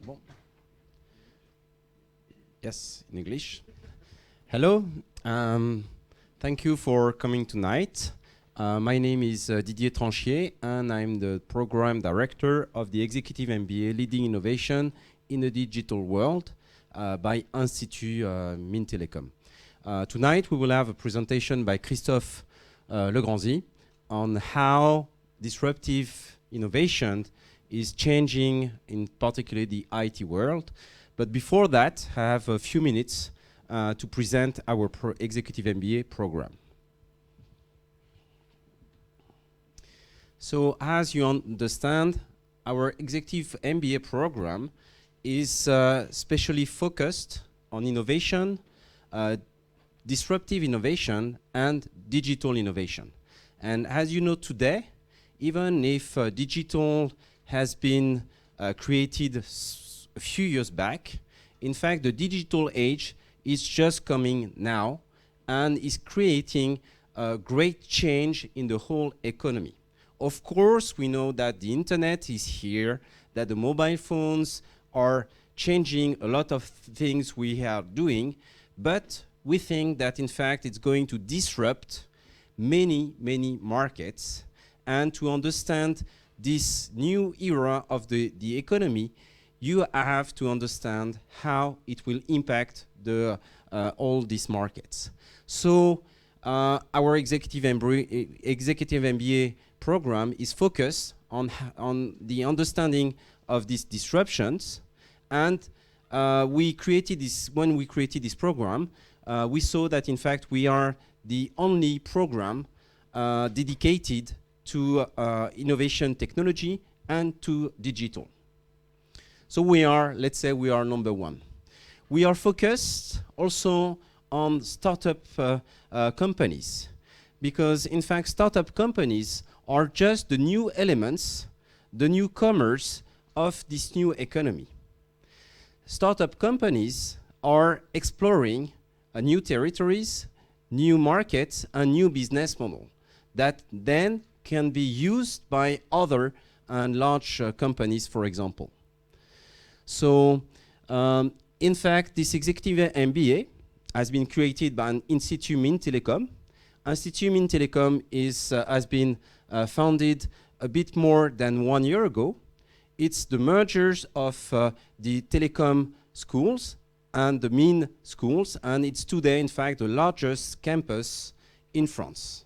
Bon. Yes, in English. Hello. Thank you for coming tonight. My name is Didier Tranchier, and I'm the program director of the Executive MBA Leading Innovation in the Digital World by Institut Mines-Télécom. Tonight we will have a presentation by Christophe Legranzy on how disruptive innovation is changing, in particular the IT world. But before that, I have a few minutes to present our Executive MBA program. So as you understand, our Executive MBA program is specially focused on innovation, disruptive innovation, and digital innovation. And as you know today, even if digital has been created a few years back, in fact, the digital age is just coming now and is creating a great change in the whole economy. Of course, we know that the internet is here, that the mobile phones are changing a lot of things we are doing, but we think that in fact it's going to disrupt many markets. And to understand this new era of the economy, you have to understand how it will impact all these markets. So our Executive MBA program is focused on the understanding of these disruptions. And when we created this program, we saw that in fact we are the only program dedicated to innovation technology and to digital. So let's say we are number one. We are focused also on startup companies, because in fact startup companies are just the new elements, the newcomers of this new economy. Startup companies are exploring new territories, new markets, and new business model that then can be used by other and large companies, for example. So, in fact, this Executive MBA has been created by Institut Mines-Télécom. Institut Mines-Télécom has been founded a bit more than 1 year ago. It's the mergers of the telecom schools and the mine schools, and it's today, in fact, the largest campus in France,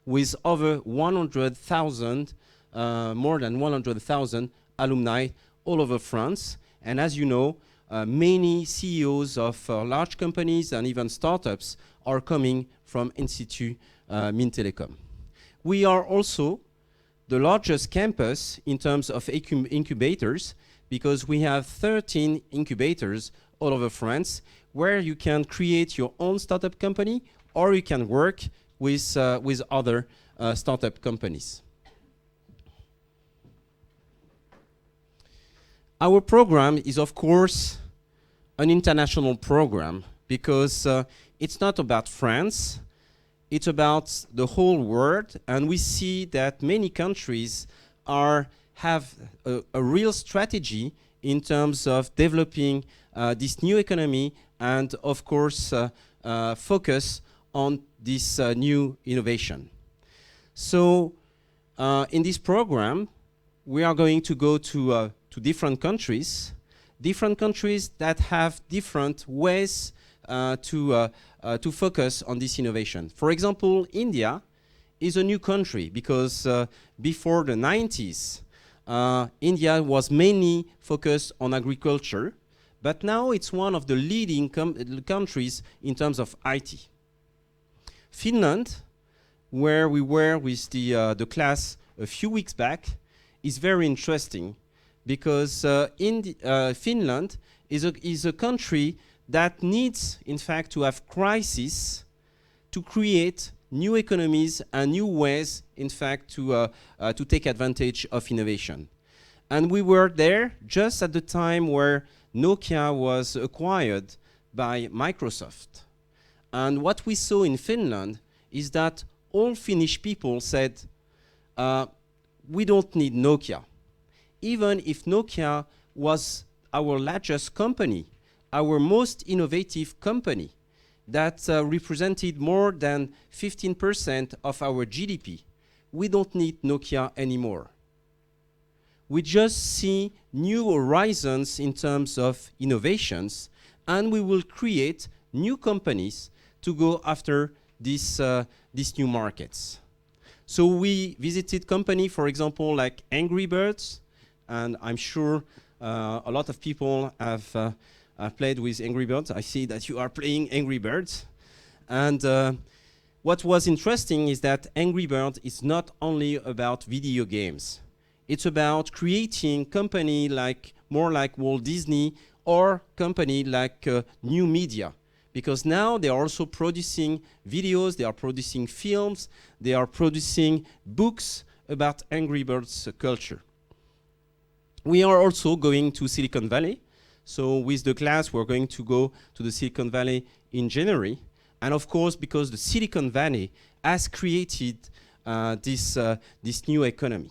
with over 100,000, more than 100,000 alumni all over France. And as you know, many CEOs of large companies and even startups are coming from Institut Mines-Télécom. We are also the largest campus in terms of incubators, because we have 13 incubators all over France, where you can create your own startup company or you can work with other startup companies. Our program is, of course, an international program, because it's not about France, it's about the whole world, and we see that many countries have a real strategy in terms of developing this new economy and, of course, focus on this new innovation. So in this program, we are going to go to different countries that have different ways to focus on this innovation. For example, India is a new country, because before the 90s, India was mainly focused on agriculture, but now it's one of the leading countries in terms of IT. Finland, where we were with the class a few weeks back, is very interesting, because Finland is a country that needs, in fact, to have crisis to create new economies and new ways, in fact, to take advantage of innovation. And we were there just at the time where Nokia was acquired by Microsoft. And what we saw in Finland is that all Finnish people said, we don't need Nokia. Even if Nokia was our largest company, our most innovative company that represented more than 15% of our GDP. We don't need Nokia anymore. We just see new horizons in terms of innovations, and we will create new companies to go after these new markets. So we visited company, for example, like Angry Birds, and I'm sure a lot of people have played with Angry Birds. I see that you are playing Angry Birds. And what was interesting is that Angry Birds is not only about video games. It's about creating company like more like Walt Disney or company like New Media. Because now they are also producing videos, they are producing films, they are producing books about Angry Birds culture. We are also going to Silicon Valley. So with the class, we're going to go to the Silicon Valley in January. And of course, because the Silicon Valley has created this new economy.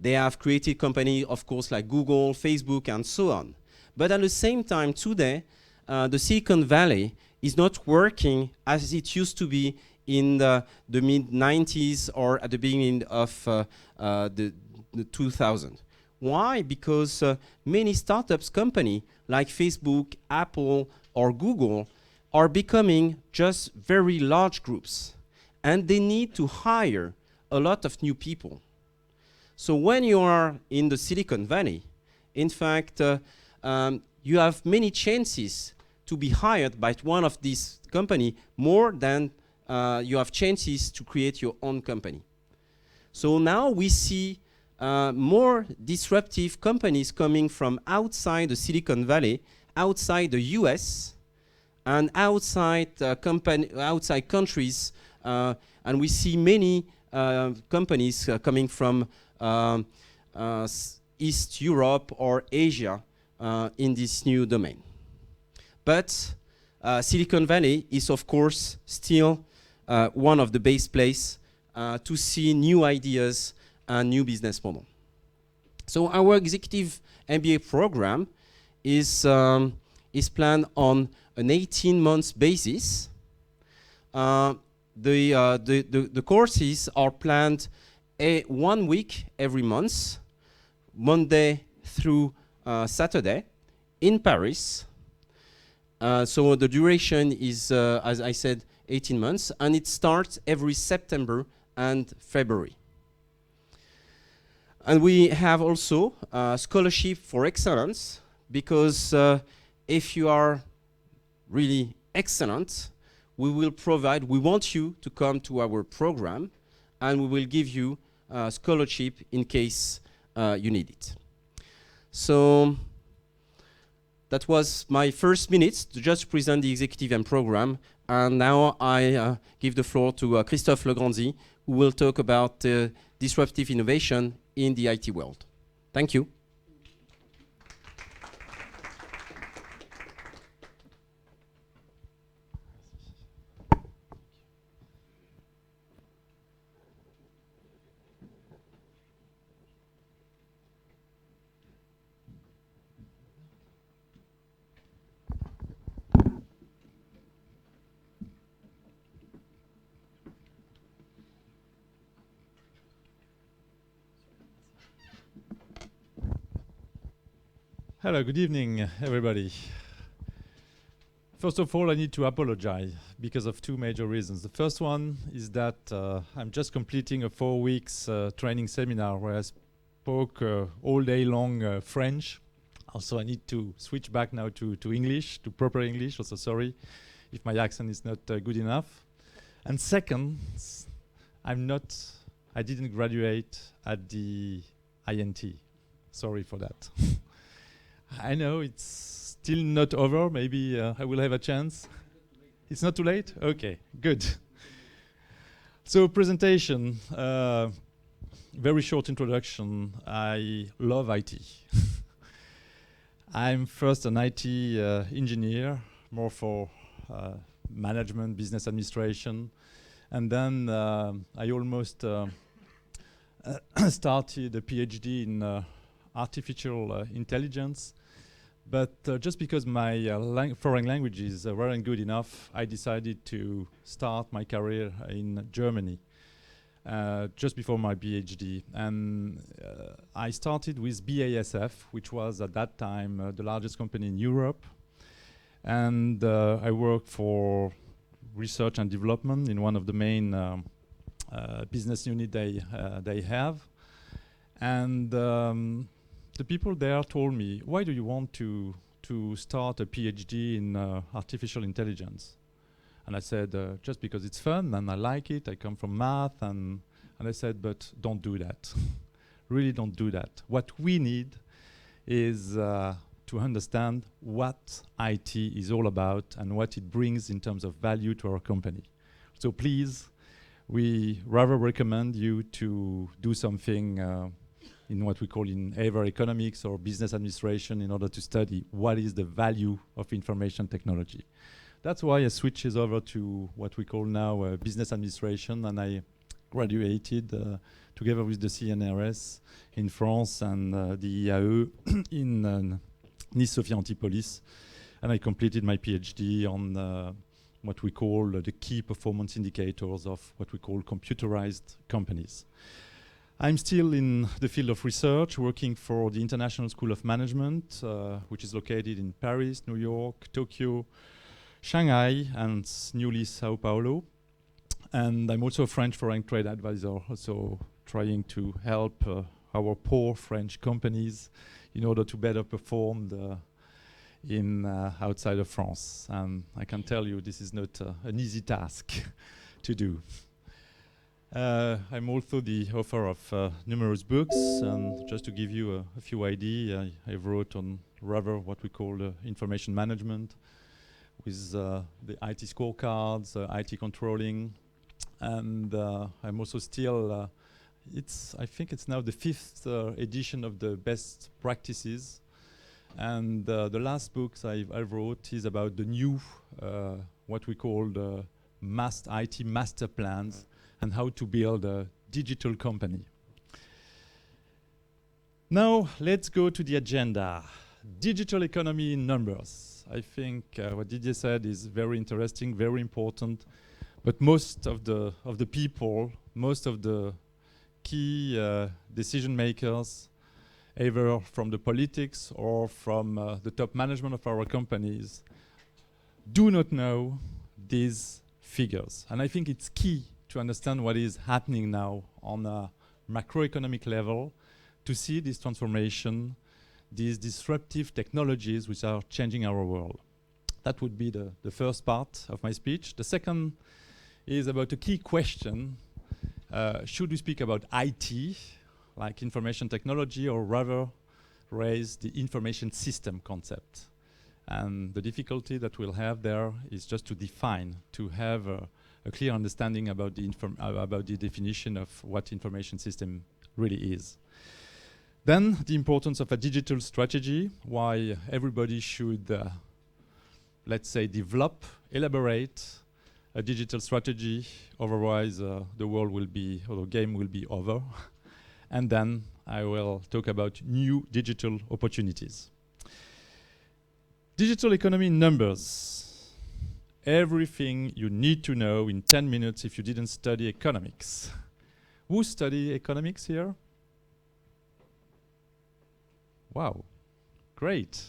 They have created companies, of course, like Google, Facebook, and so on. But at the same time, today, the Silicon Valley is not working as it used to be in the mid-90s or at the beginning of the 2000s. Why? Because many startups companies like Facebook, Apple, or Google are becoming just very large groups. And they need to hire a lot of new people. So when you are in the Silicon Valley, in fact, you have many chances to be hired by one of these companies more than you have chances to create your own company. So now we see more disruptive companies coming from outside the Silicon Valley, outside the US, and outside countries, and we see many companies coming from East Europe or Asia in this new domain. But Silicon Valley is, of course, still one of the best places to see new ideas and new business model. So our executive MBA program is planned on an 18-month basis. The courses are planned 1 week every month, Monday through Saturday, in Paris. So the duration is, as I said, 18 months, and it starts every September and February. And we have also scholarship for excellence, because if you are really excellent, we want you to come to our program, and we will give you scholarship in case you need it. So that was my first minutes to just present the executive and program. And now I give the floor to Christophe Legrandi, who will talk about disruptive innovation in the IT world. Thank you. Hello, good evening, everybody. First of all, I need to apologize because of two major reasons. The first one is that I'm just completing a 4 weeks training seminar where I spoke all day long French. Also, I need to switch back now to English, to proper English. Also, sorry if my accent is not good enough. And second, I didn't graduate at the INT. Sorry for that. I know it's still not over. Maybe I will have a chance. It's not too late? Okay, good. So presentation, very short introduction. I love IT. I'm first an IT engineer, more for management, business administration. And then I almost started a PhD in artificial intelligence. But just because my foreign languages weren't good enough, I decided to start my career in Germany just before my PhD. And I started with BASF, which was at that time the largest company in Europe. And I worked for research and development in one of the main business unit they have. And the people there told me, why do you want to start a PhD in artificial intelligence? And I said, just because it's fun and I like it, I come from math, and I said, but don't do that. Really don't do that. What we need is to understand what IT is all about and what it brings in terms of value to our company. So please, we rather recommend you to do something in what we call in either economics or business administration in order to study what is the value of information technology. That's why I switched over to what we call now business administration, and I graduated together with the CNRS in France and the IAE in Nice Sophia Antipolis, and I completed my PhD on what we call the key performance indicators of what we call computerized companies. I'm still in the field of research, working for the International School of Management, which is located in Paris, New York, Tokyo, Shanghai, and newly Sao Paulo. And I'm also a French foreign trade advisor, also trying to help our poor French companies in order to better perform outside of France. And I can tell you this is not an easy task to do. I'm also the author of numerous books, and just to give you a few ideas, I wrote on rather what we call information management, with the IT scorecards, IT controlling, and I'm also still, I think it's now the 5th edition of the best practices, and the last books I wrote is about the new, what we call the IT master plans, and how to build a digital company. Now, let's go to the agenda. Digital economy in numbers. I think what Didier said is very interesting, very important, but most of the people, most of the key decision makers, either from the politics or from the top management of our companies, do not know these figures. And I think it's key to understand what is happening now on a macroeconomic level, to see this transformation, these disruptive technologies which are changing our world. That would be the first part of my speech. The second is about a key question. Should we speak about IT, like information technology, or rather raise the information system concept? And the difficulty that we'll have there is just to define, to have a clear understanding about the definition of what information system really is. Then the importance of a digital strategy, why everybody should, let's say, develop, elaborate a digital strategy, otherwise the world will be, or the game will be over. And then I will talk about new digital opportunities. Digital economy in numbers. Everything you need to know in 10 minutes if you didn't study economics. Who study economics here? Wow, great.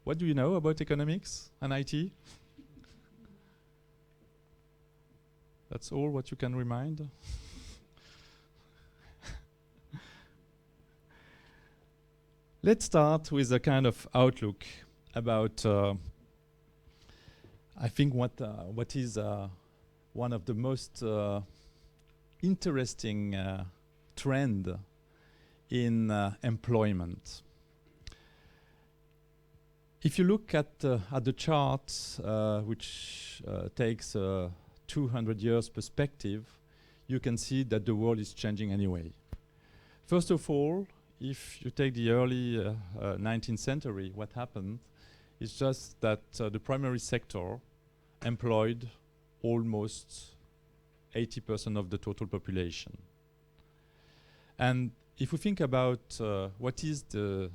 What do you know about economics and IT? That's all what you can remind? Let's start with a kind of outlook about I think what is one of the most interesting trend in employment. If you look at the chart, which takes 200 years perspective, you can see that the world is changing anyway. First of all, if you take the early 19th century, what happened is just that the primary sector employed almost 80% of the total population. And if we think about what is the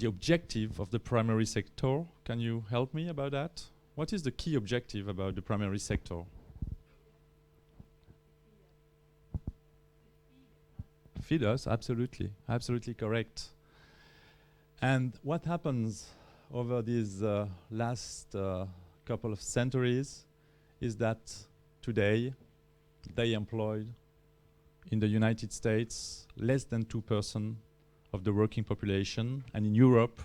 objective of the primary sector, can you help me about that? What is the key objective about the primary sector? Feed us, absolutely, absolutely correct. And what happens over these last couple of centuries is that today they employ in the United States less than 2% of the working population, and in Europe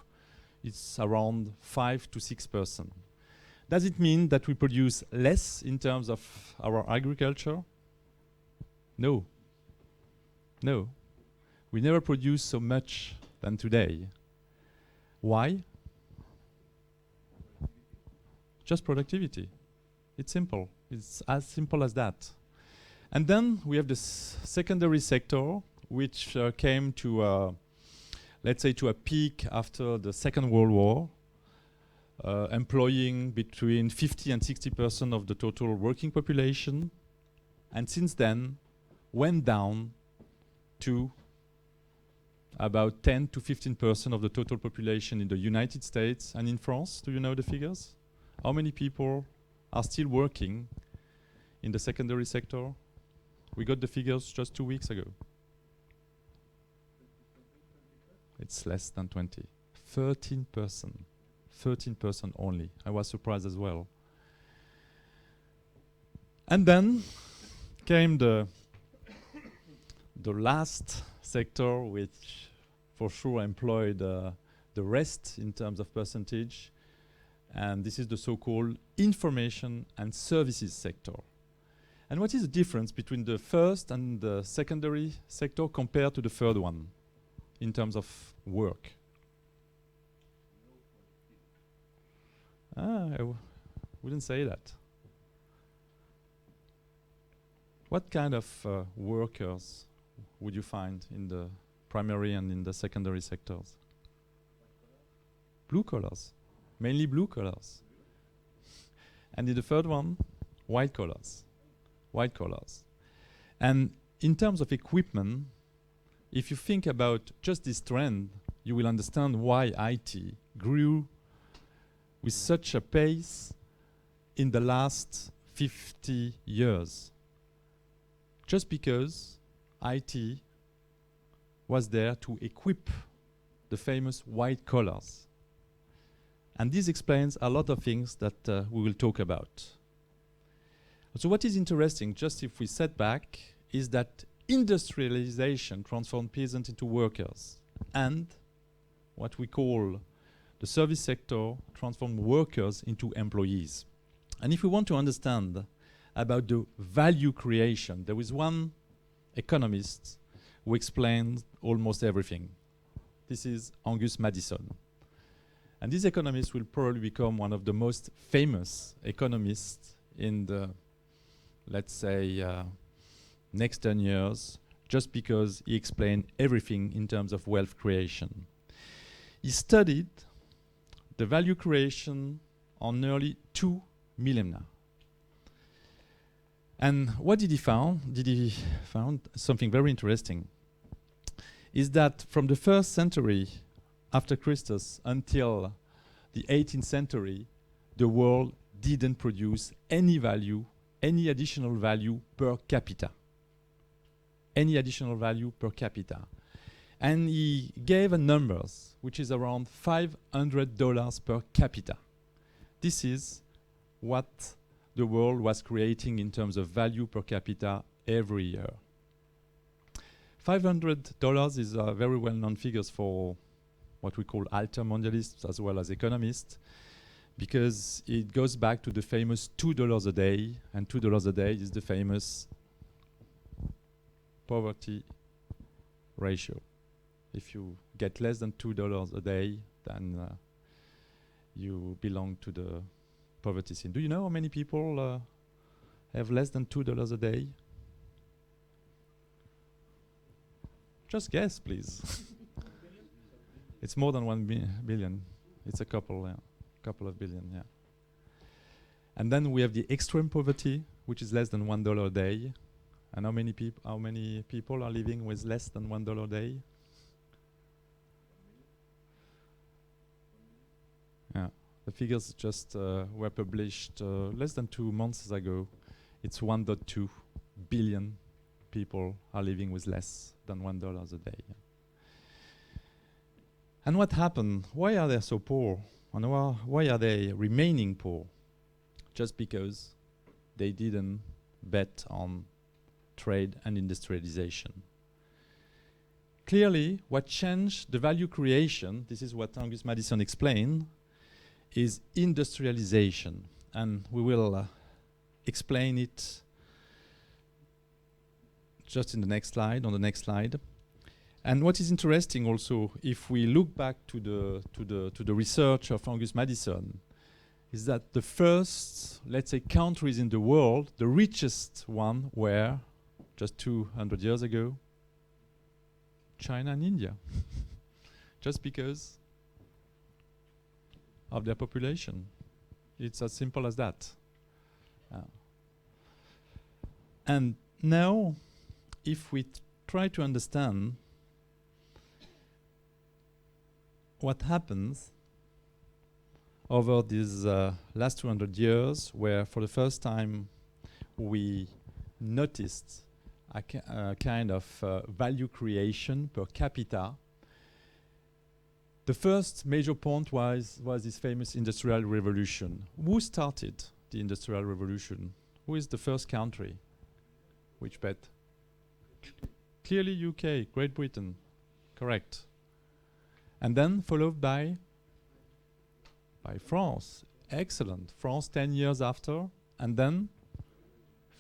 it's around 5 to 6%. Does it mean that we produce less in terms of our agriculture? No. No. We never produce so much than today. Why? Just productivity. It's simple. It's as simple as that. And then we have the secondary sector, which came to, let's say, to a peak after the Second World War, employing between 50 and 60% of the total working population, and since then went down to about 10 to 15% of the total population in the United States and in France. Do you know the figures? How many people are still working in the secondary sector? We got the figures just 2 weeks ago. It's less than 20. 13%. 13% only. I was surprised as well. And then came the last sector, which for sure employed the rest in terms of percentage, and this is the so-called information and services sector. And what is the difference between the first and the secondary sector compared to the third one in terms of work? I wouldn't say that. What kind of workers would you find in the primary and in the secondary sectors? Blue collars, mainly blue collars. And in the third one, white collars. White collars. And in terms of equipment, if you think about just this trend, you will understand why IT grew with such a pace in the last 50 years. Just because IT was there to equip the famous white collars. And this explains a lot of things that we will talk about. So what is interesting, just if we set back, is that industrialization transformed peasants into workers, and what we call the service sector transformed workers into employees. And if we want to understand about the value creation, there is one economist who explains almost everything. This is Angus Madison. And this economist will probably become one of the most famous economists in the, let's say, next 10 years, just because he explained everything in terms of wealth creation. He studied the value creation on nearly 2 millennia. And what did he found? He found something very interesting, is that from the 1st century after Christus until the 18th century, the world didn't produce any value, any additional value per capita. Any additional value per capita. And he gave a numbers, which is around $500 per capita. This is what the world was creating in terms of value per capita every year. $500 is a very well-known figures for what we call altermondialists as well as economists, because it goes back to the famous $2 a day, and $2 a day is the famous poverty ratio. If you get less than $2 a day, then you belong to the poverty scene. Do you know how many people have less than $2 a day? Just guess, please. It's more than 1 billion. It's a couple of billion, yeah. And then we have the extreme poverty, which is less than $1 a day. And how many people are living with less than $1 a day? Yeah, the figures just were published less than 2 months ago. It's 1.2 billion people are living with less than $1 a day. And what happened? Why are they so poor? And why are they remaining poor? Just because they didn't bet on trade and industrialization. Clearly, what changed the value creation, this is what Angus Maddison explained, is industrialization. And we will explain it just in the next slide, on the next slide. And what is interesting also, if we look back to the research of Angus Maddison, is that the first, let's say, countries in the world, the richest one were, just 200 years ago, China and India. Just because of their population. It's as simple as that. And now, if we try to understand what happens over these last 200 years, where for the first time we noticed a kind of value creation per capita, the first major point was this famous Industrial Revolution. Who started the Industrial Revolution? Who is the first country? Which bet? Clearly UK, Great Britain. Correct. And then followed by France. Excellent. France 10 years after, and then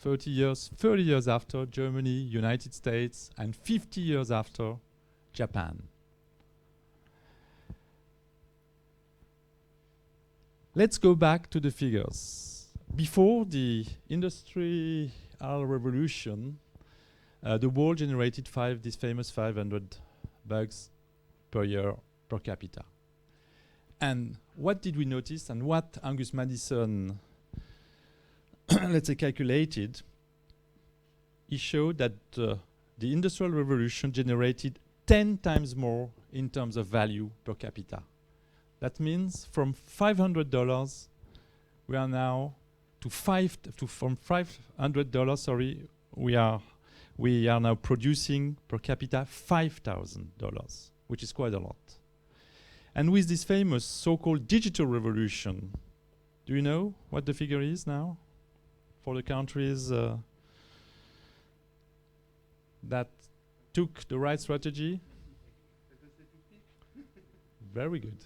30 years after, Germany, United States, and 50 years after, Japan. Let's go back to the figures. Before the Industrial Revolution, the world generated these famous 500 bucks per year per capita. And what did we notice, and what Angus Maddison let's say calculated? He showed that the Industrial Revolution generated 10 times more in terms of value per capita. That means from $500 we are now from $500, sorry, we are now producing per capita $5,000, which is quite a lot. And with this famous so-called digital revolution, do you know what the figure is now for the countries that took the right strategy? Very good.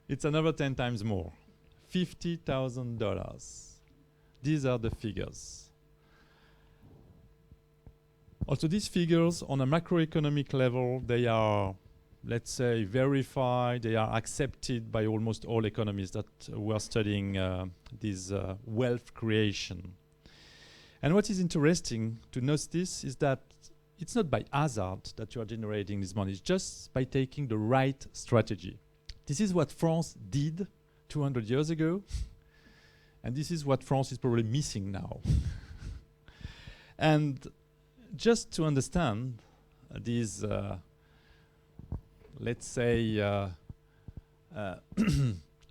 It's another 10 times more, $50,000. These are the figures. Also, these figures on a macroeconomic level, they are, let's say, verified, they are accepted by almost all economists that were studying this wealth creation. And what is interesting to note this is that it's not by hazard that you are generating this money, it's just by taking the right strategy. This is what France did 200 years ago, and this is what France is probably missing now. And just to understand these, let's say,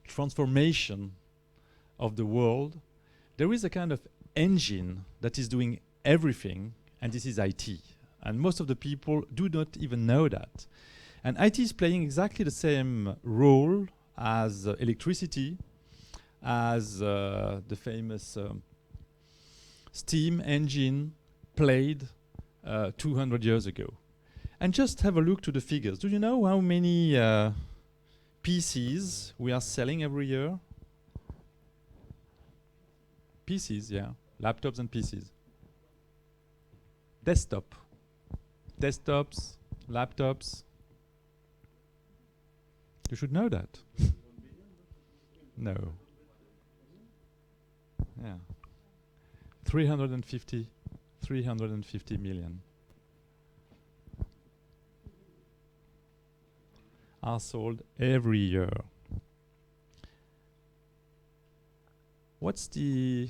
transformation of the world, there is a kind of engine that is doing everything, and this is IT. And most of the people do not even know that. And IT is playing exactly the same role as electricity, as the famous steam engine played 200 years ago. And just have a look to the figures. Do you know how many PCs we are selling every year? PCs, yeah. Laptops and PCs. Desktops, laptops. You should know that. No. Yeah. 350 million are sold every year. What's the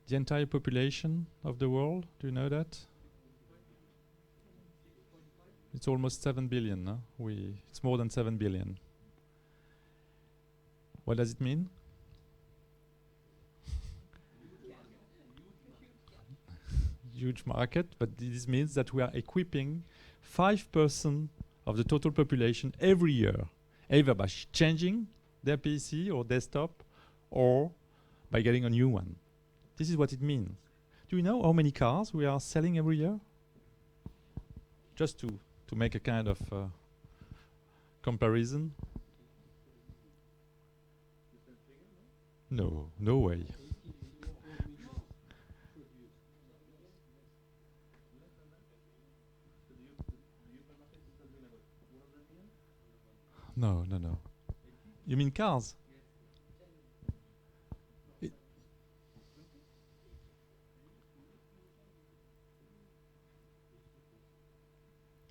The entire population of the world, do you know that? It's almost 7 billion, no? It's more than 7 billion. What does it mean? Huge market, but this means that we are equipping 5% of the total population every year, either by changing their PC or desktop or by getting a new one. This is what it means. Do you know how many cars we are selling every year? Just to make a kind of comparison. No, no way. No, no, no. You mean cars?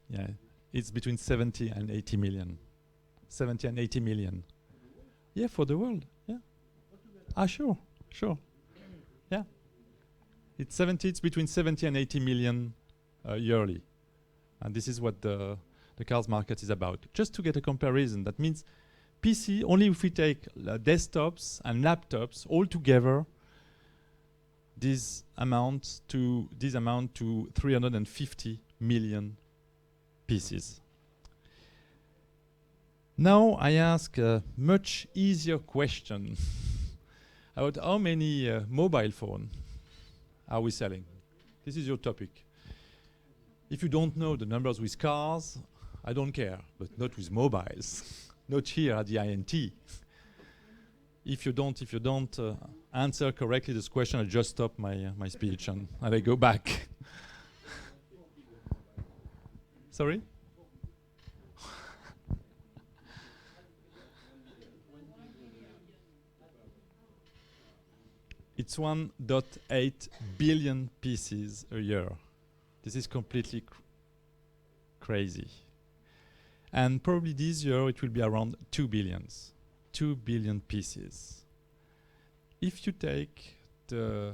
Yeah, it's between 70 and 80 million. 70 and 80 million. Yeah, for the world. Yeah. Ah, sure, sure. Yeah. It's between 70 and 80 million yearly. And this is what the cars market is about. Just to get a comparison, that means PC, only if we take desktops and laptops all together, these amount to 350 million pieces. Now I ask a much easier question about how many mobile phones are we selling. This is your topic. If you don't know the numbers with cars, I don't care, but not with mobiles. Not here at the INT. If you don't answer correctly this question, I just stop my speech and I go back. Sorry? It's 1.8 billion pieces a year. This is completely crazy. And probably this year it will be around 2 billions. 2 billion pieces. If you take the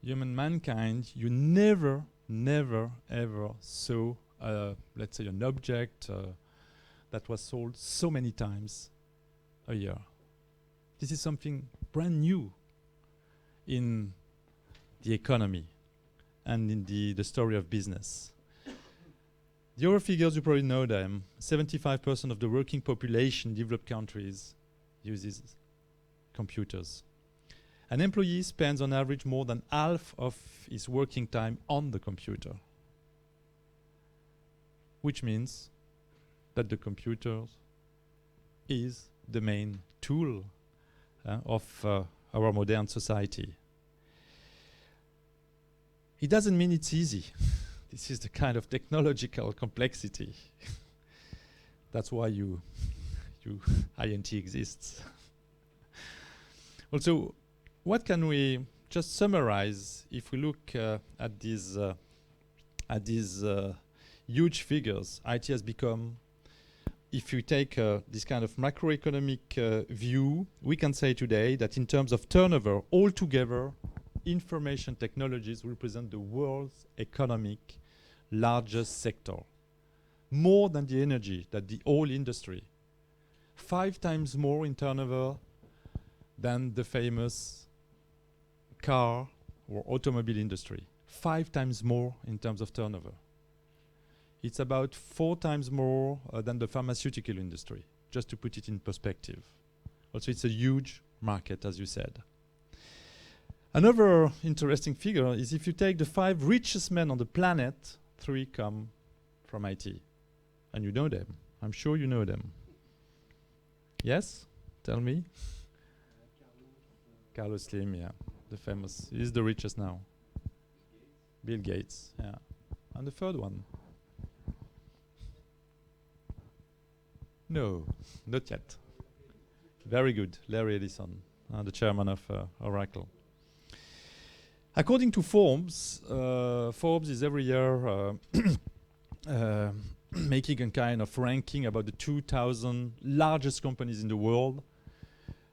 human mankind, you never, ever saw, let's say, an object that was sold so many times a year. This is something brand new in the economy and in the story of business. The other figures, you probably know them. 75% of the working population in developed countries uses computers. An employee spends on average more than half of his working time on the computer, which means that the computer is the main tool of our modern society. It doesn't mean it's easy. This is the kind of technological complexity. That's why INT exists. Also, what can we just summarize if we look at these huge figures? IT has become, if you take this kind of macroeconomic view, we can say today that in terms of turnover, altogether, information technologies represent the world's economic largest sector, more than the energy, that the oil industry, 5 times more in turnover than the famous car or automobile industry, 5 times more in terms of turnover. It's about 4 times more than the pharmaceutical industry, just to put it in perspective. Also, it's a huge market, as you said. Another interesting figure is if you take the 5 richest men on the planet, 3 come from IT. And you know them. I'm sure you know them. Yes? Tell me. Carlos Slim, yeah. The famous. He's the richest now. Bill Gates, yeah. And the third one? No, not yet. Very good. Larry Ellison, the chairman of Oracle. According to Forbes, Forbes is every year making a kind of ranking about the 2,000 largest companies in the world.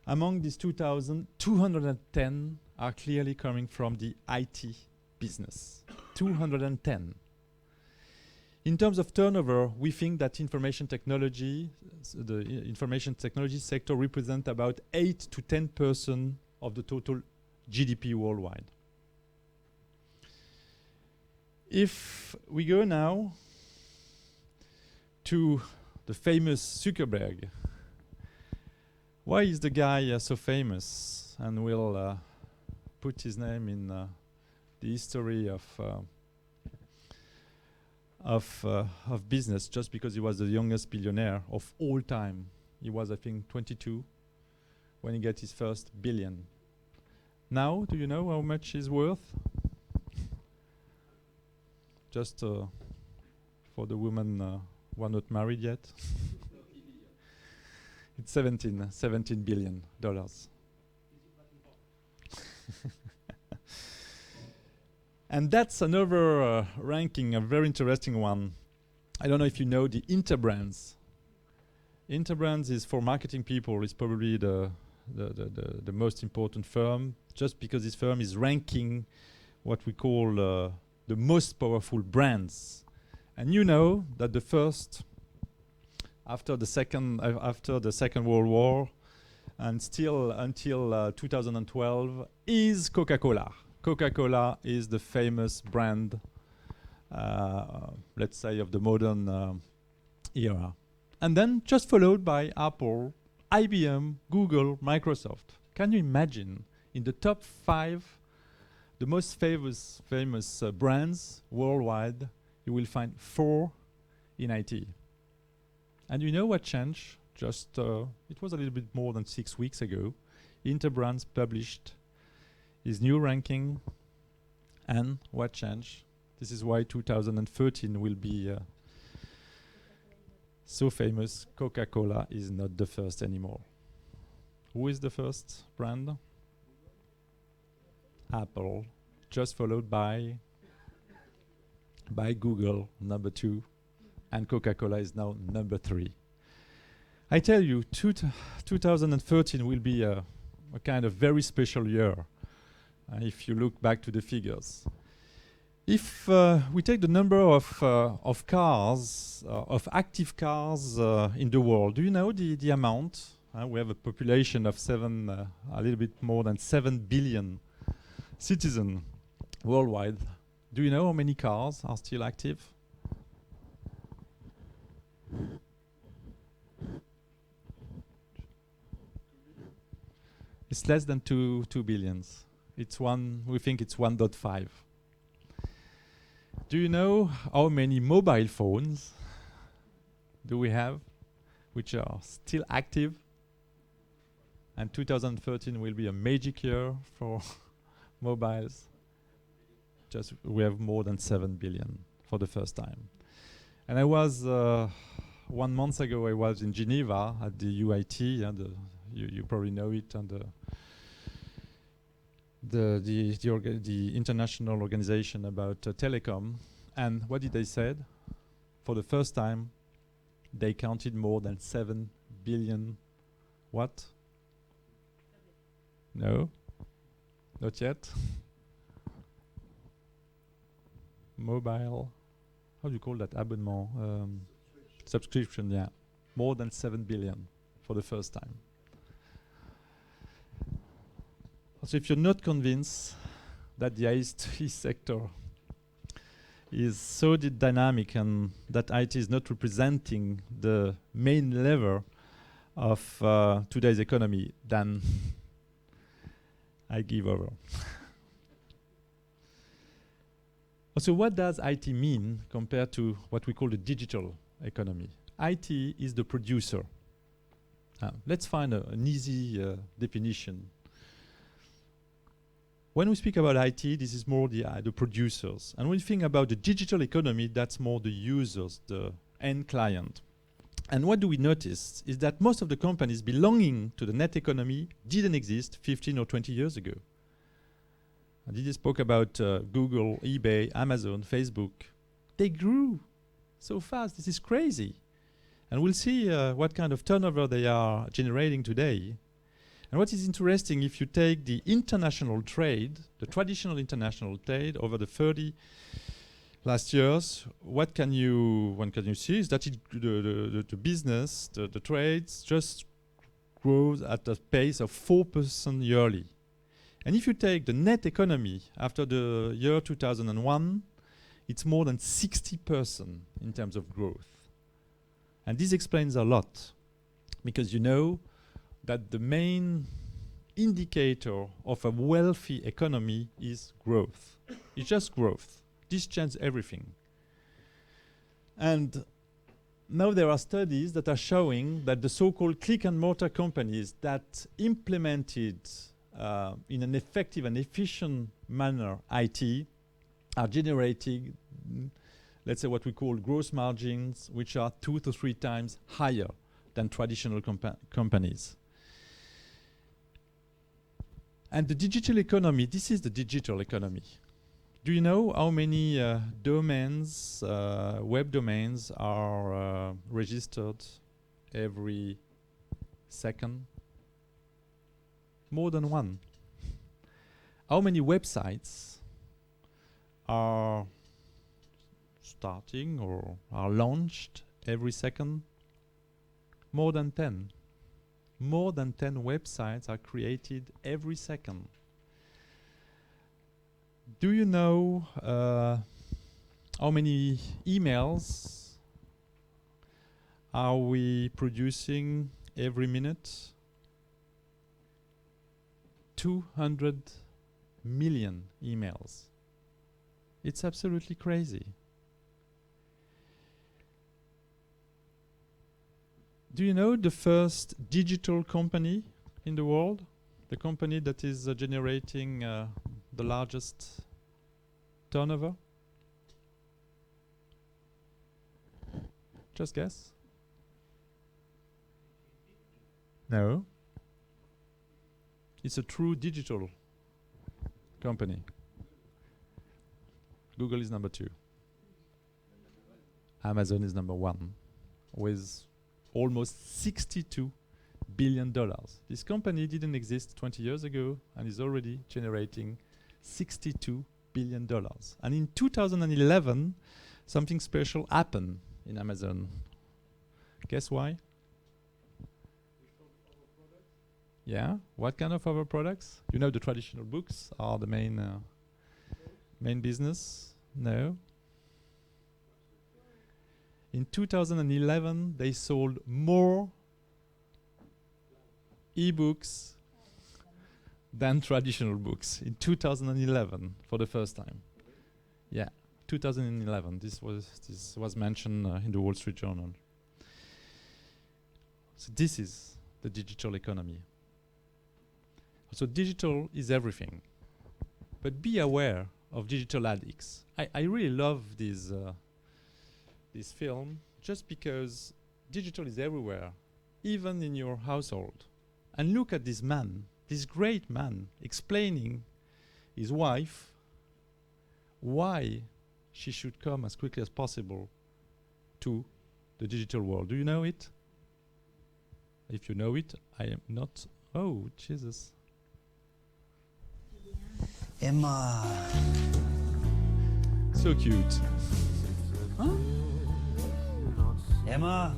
Among these 2,000, 210 are clearly coming from the IT business. 210. In terms of turnover, we think that information technology, the information technology sector represents about 8 to 10% of the total GDP worldwide. If we go now to the famous Zuckerberg, why is the guy so famous? And we'll put his name in the history of business just because he was the youngest billionaire of all time. He was, I think, 22 when he got his first billion. Now, do you know how much he's worth? Just for the women who are not married yet. It's $17 billion. And that's another ranking, a very interesting one. I don't know if you know the Interbrands. Interbrands is for marketing people, is probably the most important firm, just because this firm is ranking what we call the most powerful brands. And you know that the first, after the Second World War, and still until 2012, is Coca-Cola. Coca-Cola is the famous brand, let's say, of the modern era. And then just followed by Apple, IBM, Google, Microsoft. Can you imagine in the top 5, the most famous brands worldwide, you will find 4 in IT. And you know what changed? Just, it was a little bit more than 6 weeks ago. Interbrands published his new ranking, and what changed? This is why 2013 will be so famous. Coca-Cola is not the first anymore. Who is the first brand? Apple, just followed by Google, number 2, and Coca-Cola is now number 3. I tell you, 2013 will be a kind of very special year. If you look back to the figures. If we take the number of cars, of active cars in the world, do you know the amount? We have a population of a little bit more than 7 billion citizens worldwide. Do you know how many cars are still active? It's less than 2 billions. We think it's 1.5. Do you know how many mobile phones do we have which are still active? And 2013 will be a magic year for mobiles. Just we have more than 7 billion for the first time. And I was 1 month ago. I was in Geneva at the UIT, and you probably know it, and the international organization about telecom. And what did they say? For the first time, they counted more than 7 billion. What? No, not yet. Mobile, how do you call that? Abonnement, subscription, yeah. More than 7 billion for the first time. So if you're not convinced that the IT sector is so dynamic and that IT is not representing the main lever of today's economy, then I give over. So what does IT mean compared to what we call the digital economy? IT is the producer. Let's find an easy definition. When we speak about IT, this is more the producers. And when we think about the digital economy, that's more the users, the end client. And what do we notice is that most of the companies belonging to the net economy didn't exist 15 or 20 years ago. I did spoke about Google, eBay, Amazon, Facebook. They grew so fast. This is crazy. And we'll see what kind of turnover they are generating today. And what is interesting, if you take the international trade, the traditional international trade over the 30 last years, what can you see is that the business, the trades just grows at a pace of 4% yearly. And if you take the net economy after the year 2001, it's more than 60% in terms of growth. And this explains a lot, because you know that the main indicator of a wealthy economy is growth. It's just growth. This changes everything. And now there are studies that are showing that the so-called click and mortar companies that implemented in an effective and efficient manner IT are generating, let's say, what we call gross margins, which are 2 to 3 times higher than traditional companies. And the digital economy, this is the digital economy. Do you know how many domains, web domains are registered every second? More than one. How many websites are starting or are launched every second? More than 10. More than 10 websites are created every second. Do you know how many emails are we producing every minute? 200 million emails. It's absolutely crazy. Do you know the first digital company in the world? The company that is generating the largest turnover? Just guess. No. It's a true digital company. Google is number 2. Amazon is number 1 with almost $62 billion. This company didn't exist 20 years ago and is already generating $62 billion. And in 2011, something special happened in Amazon. Guess why? Yeah, what kind of other products? You know the traditional books are the main business? No. In 2011, they sold more e-books than traditional books. In 2011, for the first time. Yeah, 2011. This was mentioned in the Wall Street Journal. So this is the digital economy. So digital is everything. But be aware of digital addicts. I really love this film just because digital is everywhere, even in your household. And look at this man, this great man, explaining his wife why she should come as quickly as possible to the digital world. Do you know it? If you know it, I am not. Oh, Jesus. Emma. So cute. Huh? Emma.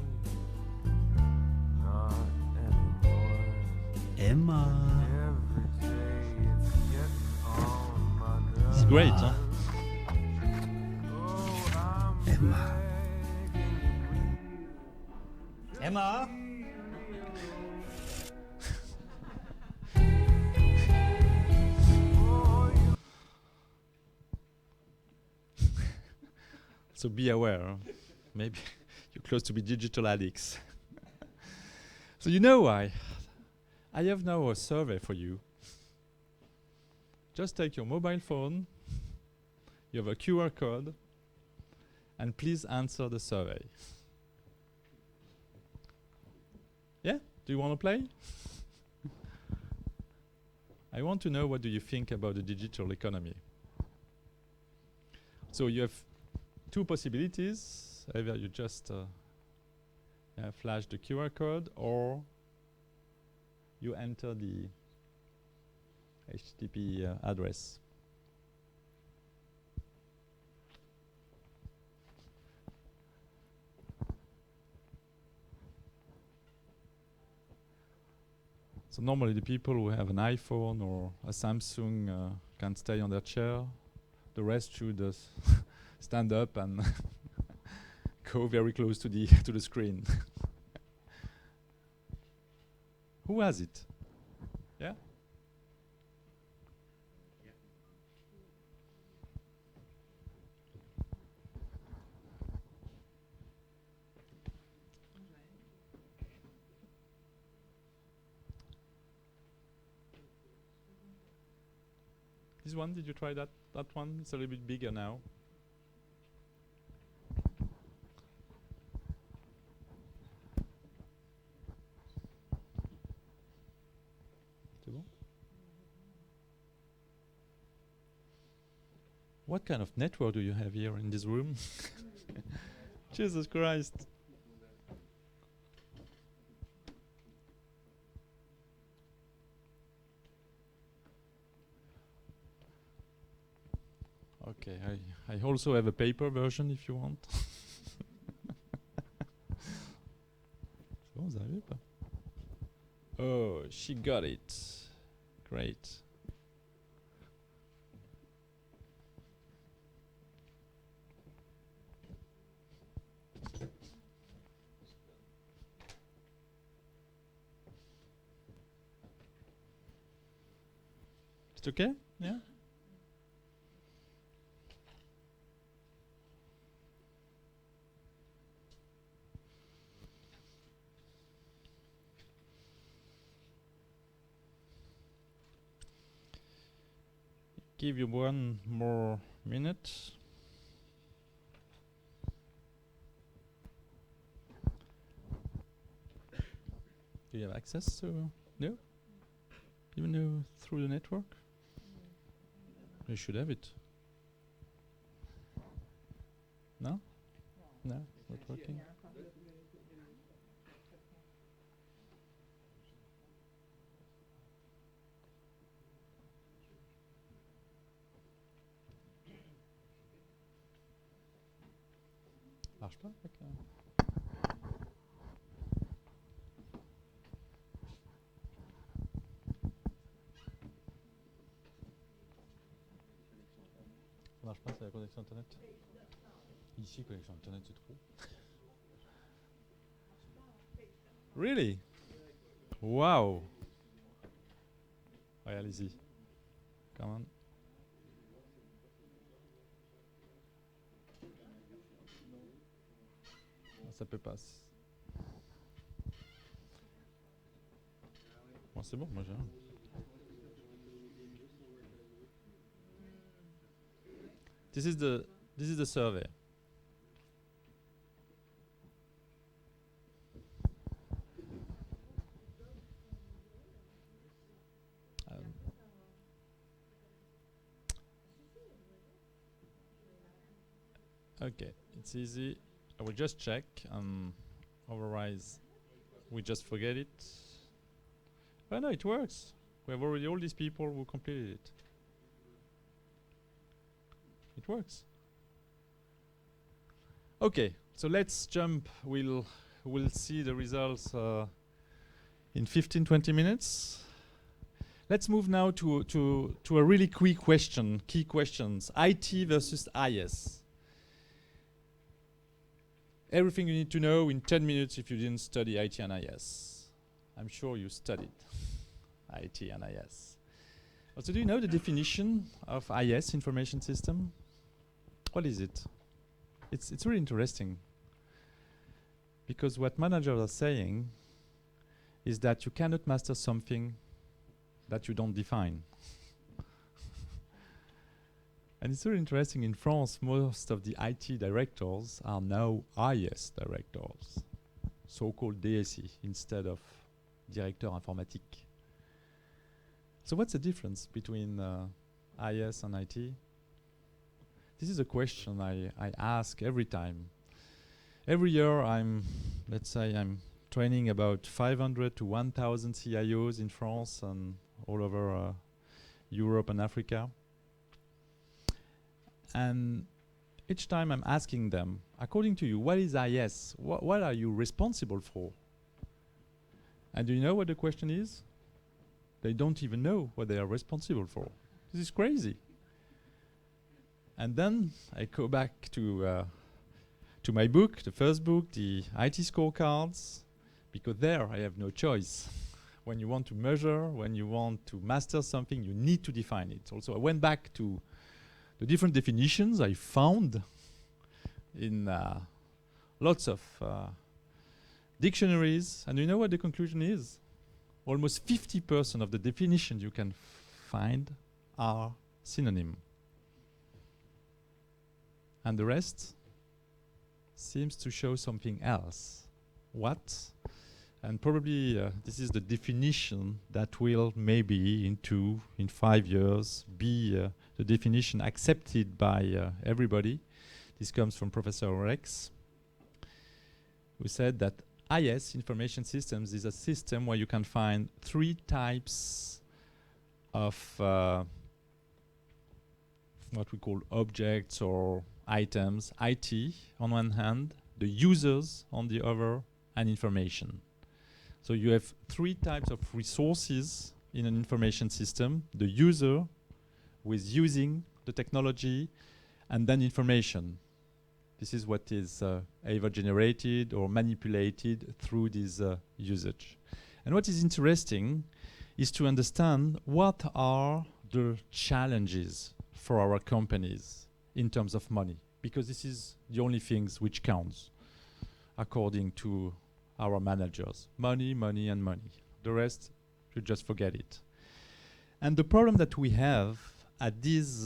Emma. It's great, huh? Emma. Emma. So be aware. Huh? Maybe you're close to be digital addicts. So you know why? I have now a survey for you. Just take your mobile phone, you have a QR code, and please answer the survey. Yeah? Do you want to play? I want to know, what do you think about the digital economy? So you have 2 possibilities. Either you just flash the QR code, or you enter the HTTP address. So normally the people who have an iPhone or a Samsung can stay on their chair. The rest should stand up and go very close to the to the screen. Who has it? Yeah? This one, did you try that one? It's a little bit bigger now. C'est bon? What kind of network do you have here in this room? Jesus Christ. Okay, I also have a paper version if you want. C'est bon, vous arrivez pas? Oh, she got it. Great. It's okay? Yeah? Give you 1 more minute. Do you have access to? No? Even though through the network? You should have it. No? No, not working. Marche pas avec Ça marche pas, c'est la connexion internet. Ici, connexion internet, c'est trop. Really? Wow. Ouais, allez-y. Come on. Ça peut pas. Bon, c'est bon, moi j'ai un. This is the survey. Okay, it's easy. I will just check. Otherwise, we just forget it. Oh no, it works. We have already all these people who completed it. It works. Okay, so let's jump. We'll see the results in 15-20 minutes. Let's move now to a really quick question, key questions. IT versus IS. Everything you need to know in 10 minutes if you didn't study IT and IS. I'm sure you studied IT and IS. Also, do you know the definition of IS, information system? What is it? It's really interesting. Because what managers are saying is that you cannot master something that you don't define. And it's really interesting, in France, most of the IT directors are now IS directors, so-called DSI, instead of directeur informatique. So what's the difference between IS and IT? This is a question I ask every time. Every year let's say I'm training about 500 to 1,000 CIOs in France and all over Europe and Africa. And each time I'm asking them, according to you, what is IS? What are you responsible for? And do you know what the question is? They don't even know what they are responsible for. This is crazy. And then I go back to my book, the first book, the IT scorecards, because there I have no choice. When you want to measure, when you want to master something, you need to define it. Also, I went back to the different definitions I found in lots of dictionaries, and you know what the conclusion is? Almost 50% of the definitions you can find are synonym. And the rest seems to show something else. What? And probably this is the definition that will maybe in 5 years be the definition accepted by everybody. This comes from Professor Rex, who said that IS, information systems, is a system where you can find 3 types of what we call objects or items. IT on one hand, the users on the other, and information. So you have 3 types of resources in an information system: the user, who is using the technology, and then information. This is what is either generated or manipulated through this usage. And what is interesting is to understand what are the challenges for our companies in terms of money, because this is the only things which counts according to our managers. Money, money, and money. The rest, you just forget it. And the problem that we have at this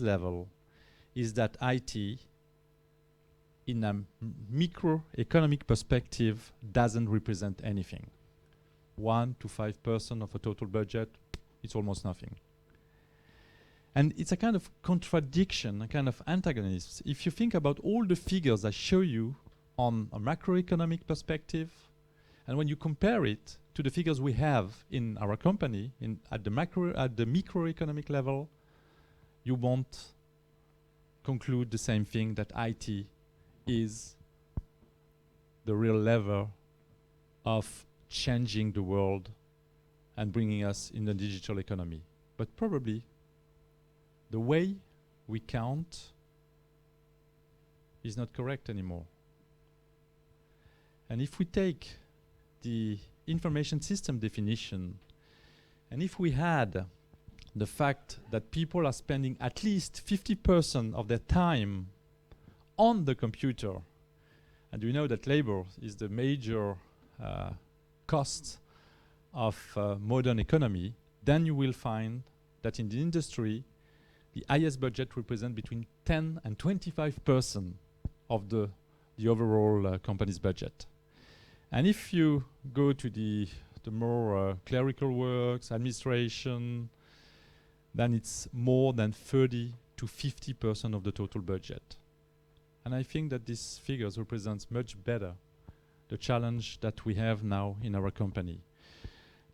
level is that IT, in a microeconomic perspective, doesn't represent anything. 1 to 5% of a total budget, it's almost nothing. And it's a kind of contradiction, a kind of antagonist. If you think about all the figures I show you on a macroeconomic perspective, and when you compare it to the figures we have in our company at the microeconomic level, you won't conclude the same thing, that IT is the real lever of changing the world and bringing us in the digital economy. But probably the way we count is not correct anymore. And if we take the information system definition, and if we had the fact that people are spending at least 50% of their time on the computer, and we know that labor is the major cost of modern economy, then you will find that in the industry, the IS budget represents between 10 and 25% of the overall company's budget. And if you go to the more clerical works, administration, then it's more than 30 to 50% of the total budget. And I think that these figures represents much better the challenge that we have now in our company.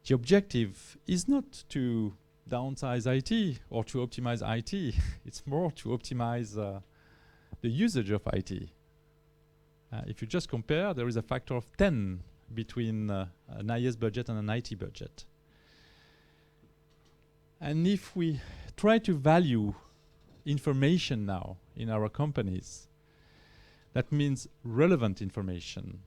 The objective is not to downsize IT or to optimize IT. It's more to optimize the usage of IT. If you just compare, there is a factor of 10 between an IS budget and an IT budget. And if we try to value information now in our companies, that means relevant information.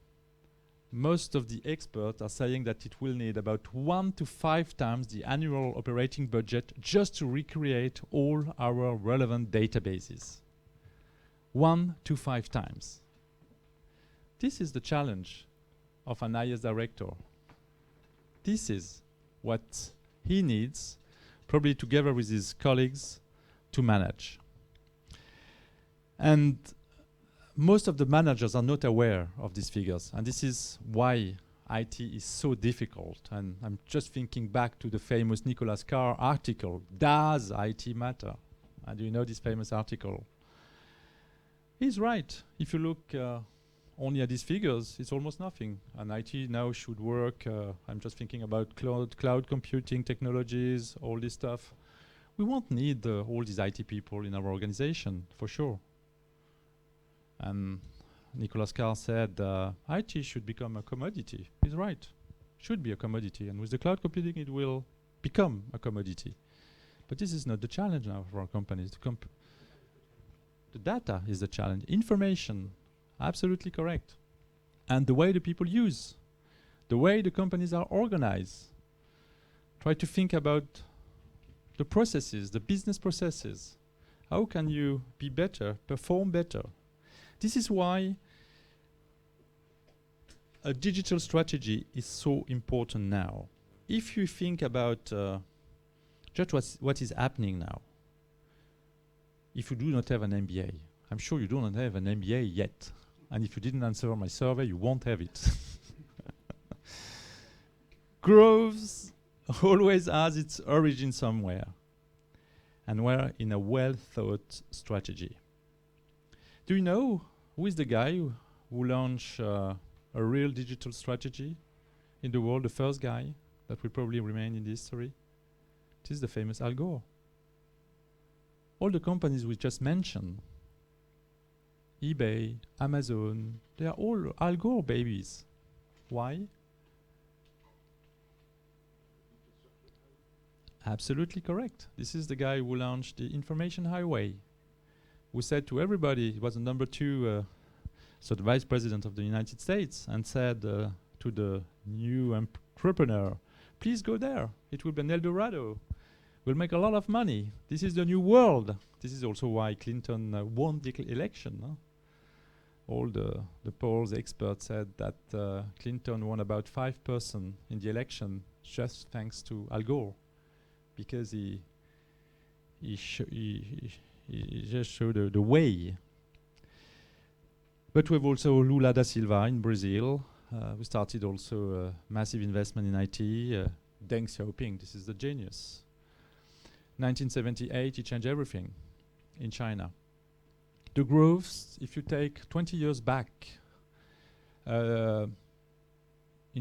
Most of the experts are saying that it will need about 1 to 5 times the annual operating budget just to recreate all our relevant databases. 1 to 5 times. This is the challenge of an IS director. This is what he needs, probably together with his colleagues, to manage. And most of the managers are not aware of these figures, and this is why IT is so difficult. And I'm just thinking back to the famous Nicholas Carr article, Does IT Matter? And you know this famous article. He's right. If you look only at these figures, it's almost nothing. And IT now should work. I'm just thinking about cloud computing technologies, all this stuff. We won't need all these IT people in our organization, for sure. And Nicolas Carr said IT should become a commodity. He's right. Should be a commodity. And with the cloud computing, it will become a commodity. But this is not the challenge now for our companies. The data is the challenge. Information, absolutely correct. And the way the people use, the way the companies are organized. Try to think about the processes, the business processes. How can you be better, perform better? This is why a digital strategy is so important now. If you think about just what is happening now, if you do not have an MBA, I'm sure you do not have an MBA yet. And if you didn't answer my survey, you won't have it. Growth always has its origin somewhere. And we're in a well-thought strategy. Do you know who is the guy who launched a real digital strategy in the world, the first guy that will probably remain in history? It is the famous Al Gore. All the companies we just mentioned, eBay, Amazon, they are all Al Gore babies. Why? Absolutely correct. This is the guy who launched the information highway, who said to everybody, he was the number 2, so the vice president of the United States, and said to the new entrepreneur, please go there. It will be an El Dorado. We'll make a lot of money. This is the new world. This is also why Clinton won the election. Huh? All the polls experts said that Clinton won about 5% in the election just thanks to Al Gore, because he just showed the way. But we have also Lula da Silva in Brazil. We started also massive investment in IT. Deng Xiaoping, this is the genius. 1978, he changed everything in China. The growth, if you take 20 years back, in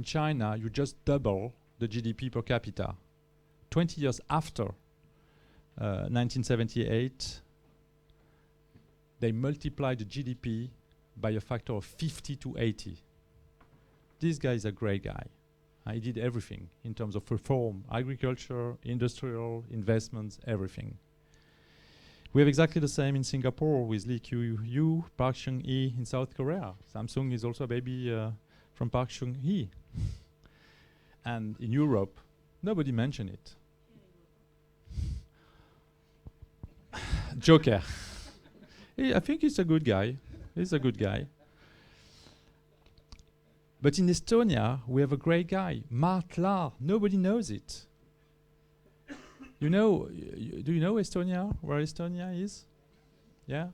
China, you just double the GDP per capita. 20 years after 1978, they multiplied the GDP by a factor of 50 to 80. This guy is a great guy. He did everything in terms of reform, agriculture, industrial, investments, everything. We have exactly the same in Singapore with Lee Kuan-yew, Park Chung-hee in South Korea. Samsung is also a baby from Park Chung-hee. And in Europe, nobody mentioned it. Joker. I think he's a good guy. He's a good guy. But in Estonia, we have a great guy, Mart Laar. Nobody knows it. You know, do you know Estonia, where Estonia is? Yeah?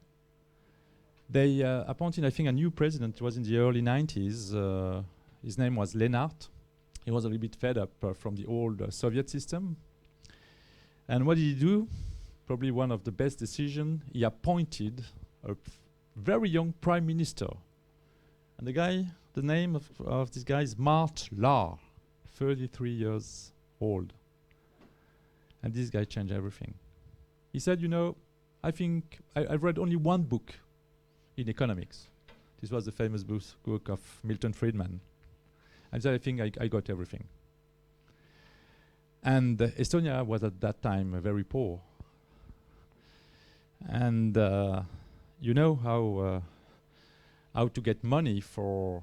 They appointed, I think, a new president. It was in the early 90s. His name was Lennart. He was a little bit fed up from the old Soviet system. And what did he do? Probably one of the best decisions. He appointed a very young prime minister. And the name of this guy is Mart Laar, 33 years old. And this guy changed everything. He said, you know, I think I've read only one book in economics. This was the famous book of Milton Friedman. And so I think I got everything. And Estonia was at that time very poor. And you know how to get money for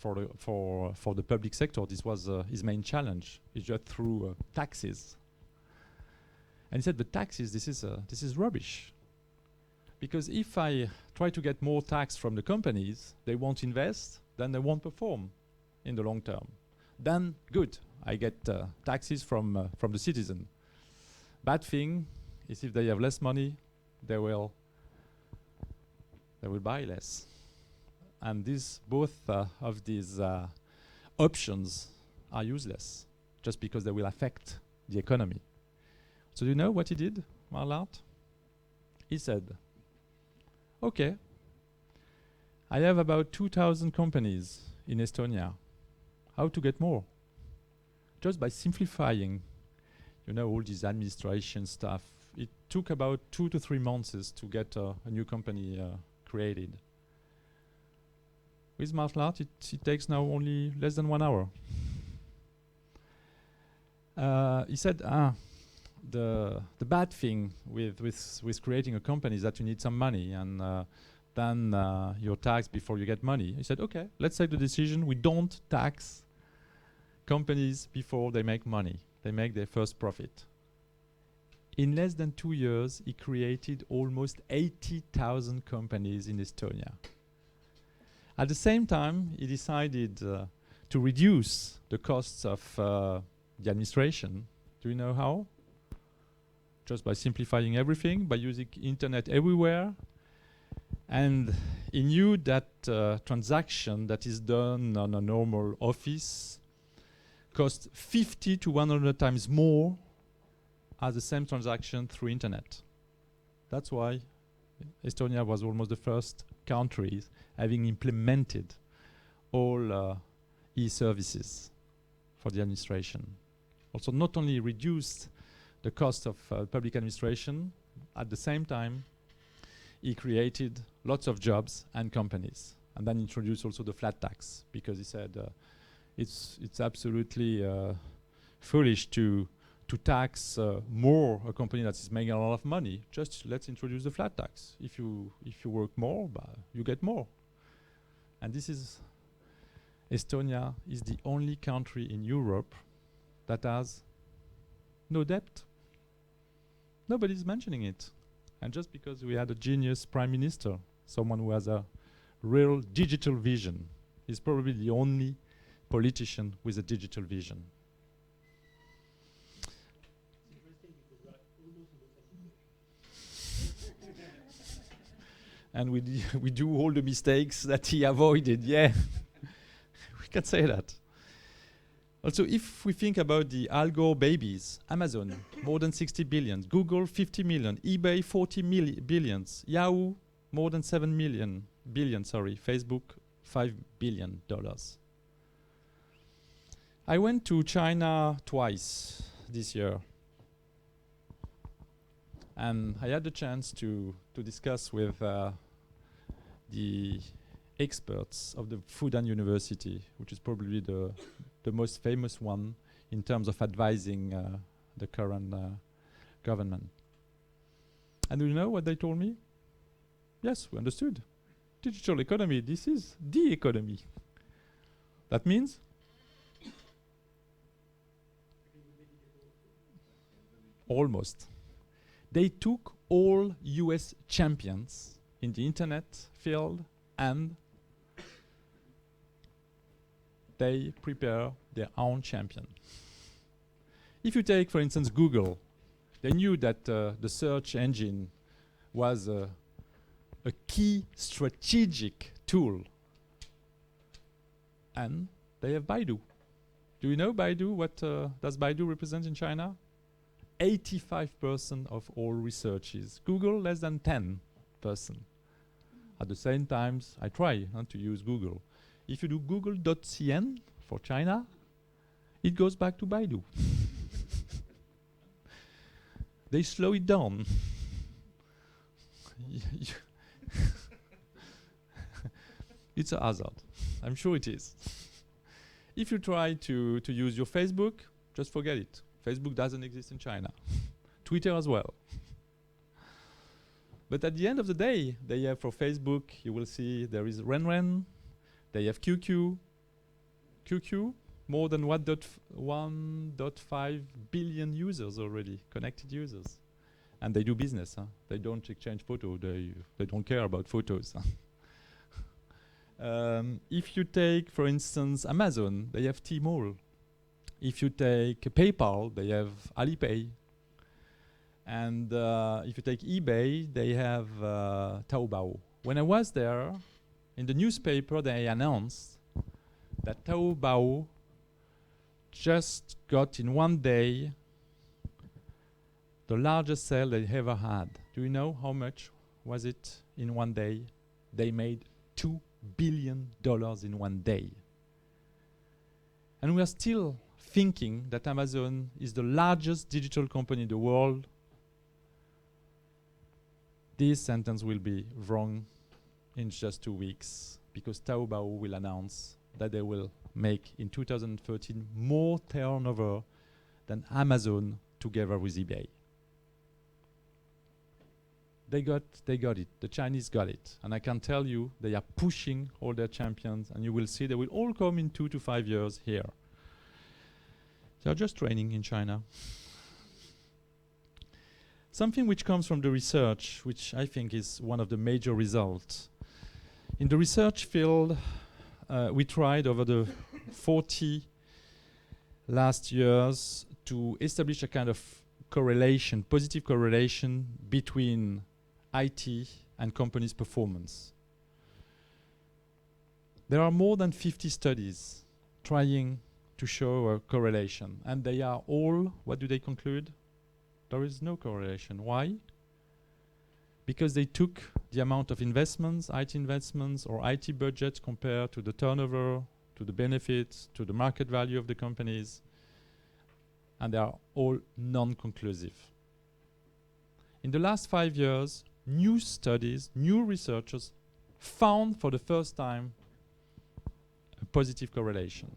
the public sector. This was his main challenge. It's just through taxes. And he said, the taxes, this is rubbish. Because if I try to get more tax from the companies, they won't invest, then they won't perform in the long term. Then, good, I get taxes from the citizen. Bad thing is if they have less money, they will buy less. And both of these options are useless, just because they will affect the economy. So do you know what he did, Marlart? He said, okay, I have about 2,000 companies in Estonia. How to get more? Just by simplifying, you know, all this administration stuff. It took about 2 to 3 months to get a new company created. With martial art, it takes now only less than 1 hour. He said, the bad thing with creating a company is that you need some money, and then you're taxed before you get money. He said, okay, let's take the decision. We don't tax companies before they make money. They make their first profit. In less than 2 years, he created almost 80,000 companies in Estonia. At the same time, he decided to reduce the costs of the administration. Do you know how? Just by simplifying everything, by using internet everywhere. And he knew that transaction that is done on a normal office costs 50 to 100 times more as the same transaction through internet. That's why Estonia was almost the first country having implemented all e-services for the administration. Also, not only reduced the cost of public administration, at the same time, he created lots of jobs and companies, and then introduced also the flat tax, because he said it's absolutely foolish to tax more a company that is making a lot of money. Just let's introduce the flat tax. If you work more, you get more. And this is Estonia is the only country in Europe that has no debt. Nobody's mentioning it. And just because we had a genius prime minister, someone who has a real digital vision, he's probably the only politician with a digital vision. And we do all the mistakes that he avoided, yeah. We can say that. Also, if we think about the algo babies, Amazon, more than 60 billion, Google, 50 million, eBay, 40 billions, Yahoo, more than 7 billion, Facebook, $5 billion. I went to China twice this year. And I had the chance to discuss with the experts of the Fudan University, which is probably the most famous one in terms of advising the current government. And do you know what they told me? Yes, we understood. Digital economy, this is the economy. That means almost. They took all US champions in the internet field and they prepare their own champion. If you take, for instance, Google, they knew that the search engine was a key strategic tool. And they have Baidu. Do you know Baidu? What does Baidu represent in China? 85% of all researches. Google, less than 10%. At the same time, I try to use Google. If you do google.cn for China, it goes back to Baidu. They slow it down. It's a hazard. I'm sure it is. If you try to use your Facebook, just forget it. Facebook doesn't exist in China. Twitter as well. But at the end of the day, they have for Facebook, you will see there is RenRen, they have QQ. QQ, more than 1.5 billion users already, connected users. And they do business. They don't exchange photos. They don't care about photos. If you take, for instance, Amazon, they have Tmall. If you take PayPal, they have Alipay. And if you take eBay, they have Taobao. When I was there, in the newspaper, they announced that Taobao just got in one day the largest sale they ever had. Do you know how much was it in one day? They made $2 billion in one day. And we are still thinking that Amazon is the largest digital company in the world. This sentence will be wrong in just 2 weeks, because Taobao will announce that they will make in 2013 more turnover than Amazon together with eBay. They got it. The Chinese got it. And I can tell you, they are pushing all their champions, and you will see they will all come in 2 to 5 years here. They are just training in China. Something which comes from the research, which I think is one of the major results. In the research field, we tried over the 40 last years to establish a kind of correlation, positive correlation between IT and companies' performance. There are more than 50 studies trying to show a correlation, and they are all, what do they conclude? There is no correlation. Why? Because they took the amount of investments, IT investments or IT budgets compared to the turnover, to the benefits, to the market value of the companies, and they are all non-conclusive. In the last 5 years, new studies, new researchers found for the first time a positive correlation.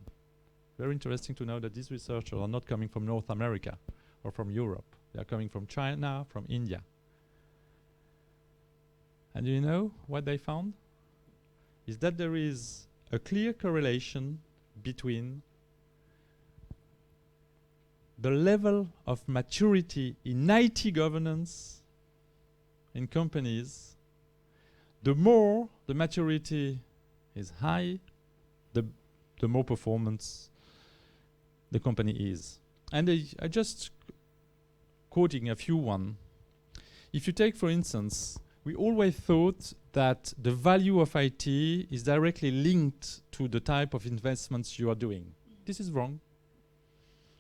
Very interesting to know that these researchers are not coming from North America or from Europe. They are coming from China, from India. And you know what they found? Is that there is a clear correlation between the level of maturity in IT governance in companies. The more the maturity is high, the more performance the company is. And I just quoting a few one. If you take, for instance, we always thought that the value of IT is directly linked to the type of investments you are doing. This is wrong.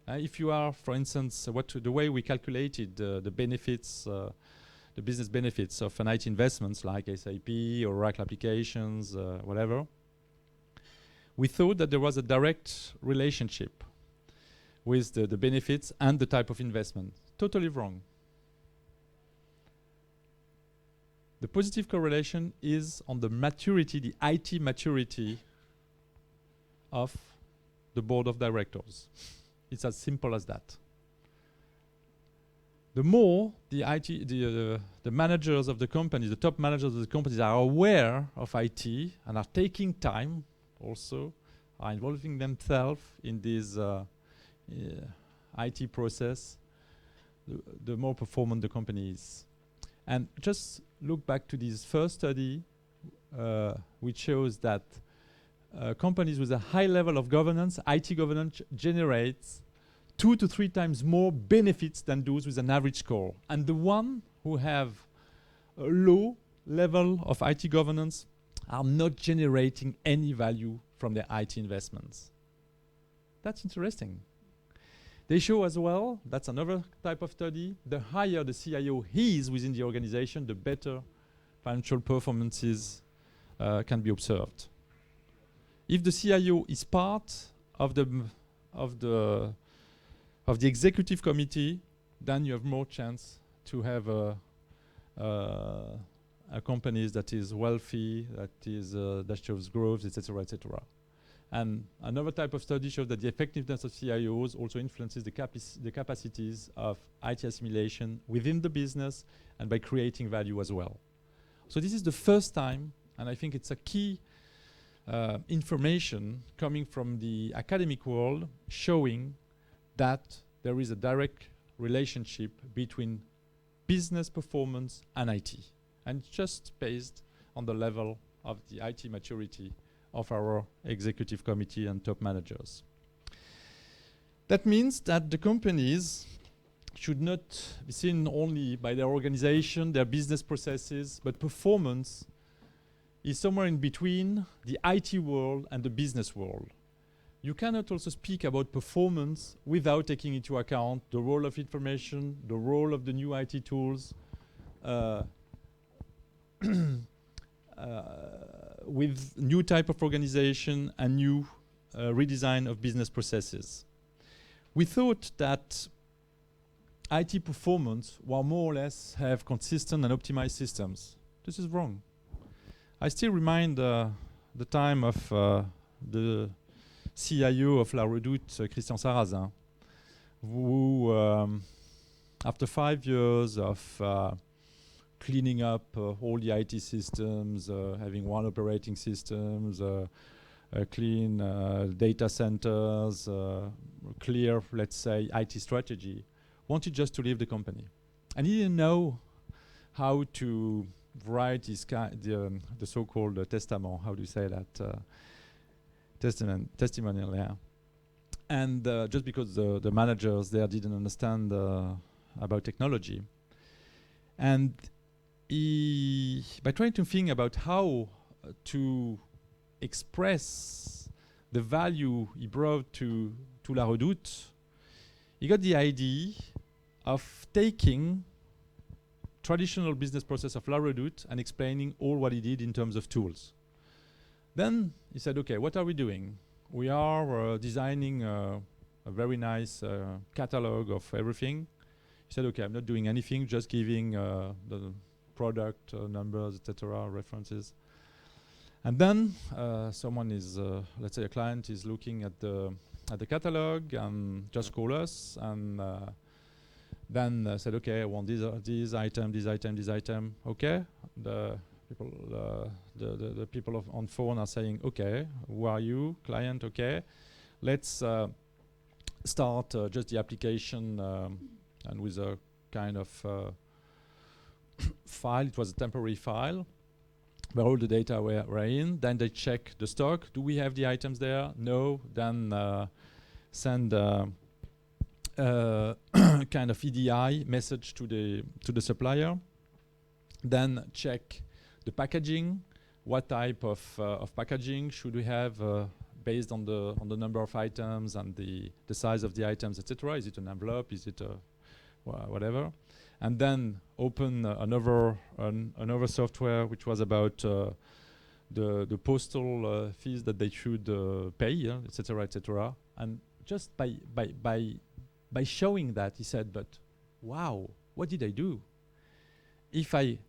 If you are, for instance, the way we calculated the benefits, the business benefits of an IT investments like SAP or Oracle applications, whatever, we thought that there was a direct relationship with the benefits and the type of investment. Totally wrong. The positive correlation is on the maturity, the IT maturity of the board of directors. It's as simple as that. The more the managers of the company, the top managers of the companies are aware of IT and are taking time also, are involving themselves in this IT process, the more performant the company is. And just look back to this first study, which shows that companies with a high level of governance, IT governance, generates 2 to 3 times more benefits than those with an average score. And the one who have a low level of IT governance are not generating any value from their IT investments. That's interesting. They show as well, that's another type of study, the higher the CIO is within the organization, the better financial performances can be observed. If the CIO is part of the executive committee, then you have more chance to have a company that is wealthy, that shows growth, etc., etc. And another type of study shows that the effectiveness of CIOs also influences the capacities of IT assimilation within the business and by creating value as well. So this is the first time, and I think it's a key information coming from the academic world showing that there is a direct relationship between business performance and IT. And just based on the level of the IT maturity of our executive committee and top managers. That means that the companies should not be seen only by their organization, their business processes, but performance is somewhere in between the IT world and the business world. You cannot also speak about performance without taking into account the role of information, the role of the new IT tools, with new type of organization and new redesign of business processes. We thought that IT performance will more or less have consistent and optimized systems. This is wrong. I still remind the time of the CIO of La Redoute, Christian Sarrazin, who, after 5 years of cleaning up all the IT systems, having one operating systems, clean data centers, clear, let's say, IT strategy, wanted just to leave the company. And he didn't know how to write his the so-called testament. How do you say that? Testimonial, yeah. And just because the managers there didn't understand about technology. And he, by trying to think about how to express the value he brought to La Redoute, he got the idea of taking traditional business process of La Redoute and explaining all what he did in terms of tools. Then he said, okay, what are we doing? We are designing a very nice catalog of everything. He said, okay, I'm not doing anything, just giving the product numbers, etc., references. And then someone is, let's say a client is looking at the catalog and just call us and then said, okay, I want this item, this item, this item. Okay, the people on phone are saying, okay, who are you, client? Okay, let's start just the application and with a kind of file. It was a temporary file where all the data were in. Then they check the stock. Do we have the items there? No. Then send kind of EDI message to the supplier. Then check the packaging. What type of packaging should we have based on the number of items and the size of the items, etc. Is it an envelope? Is it a whatever? And then open another software which was about the postal fees that they should pay, etc., etc. And just by showing that, he said, but wow, what did I do? If I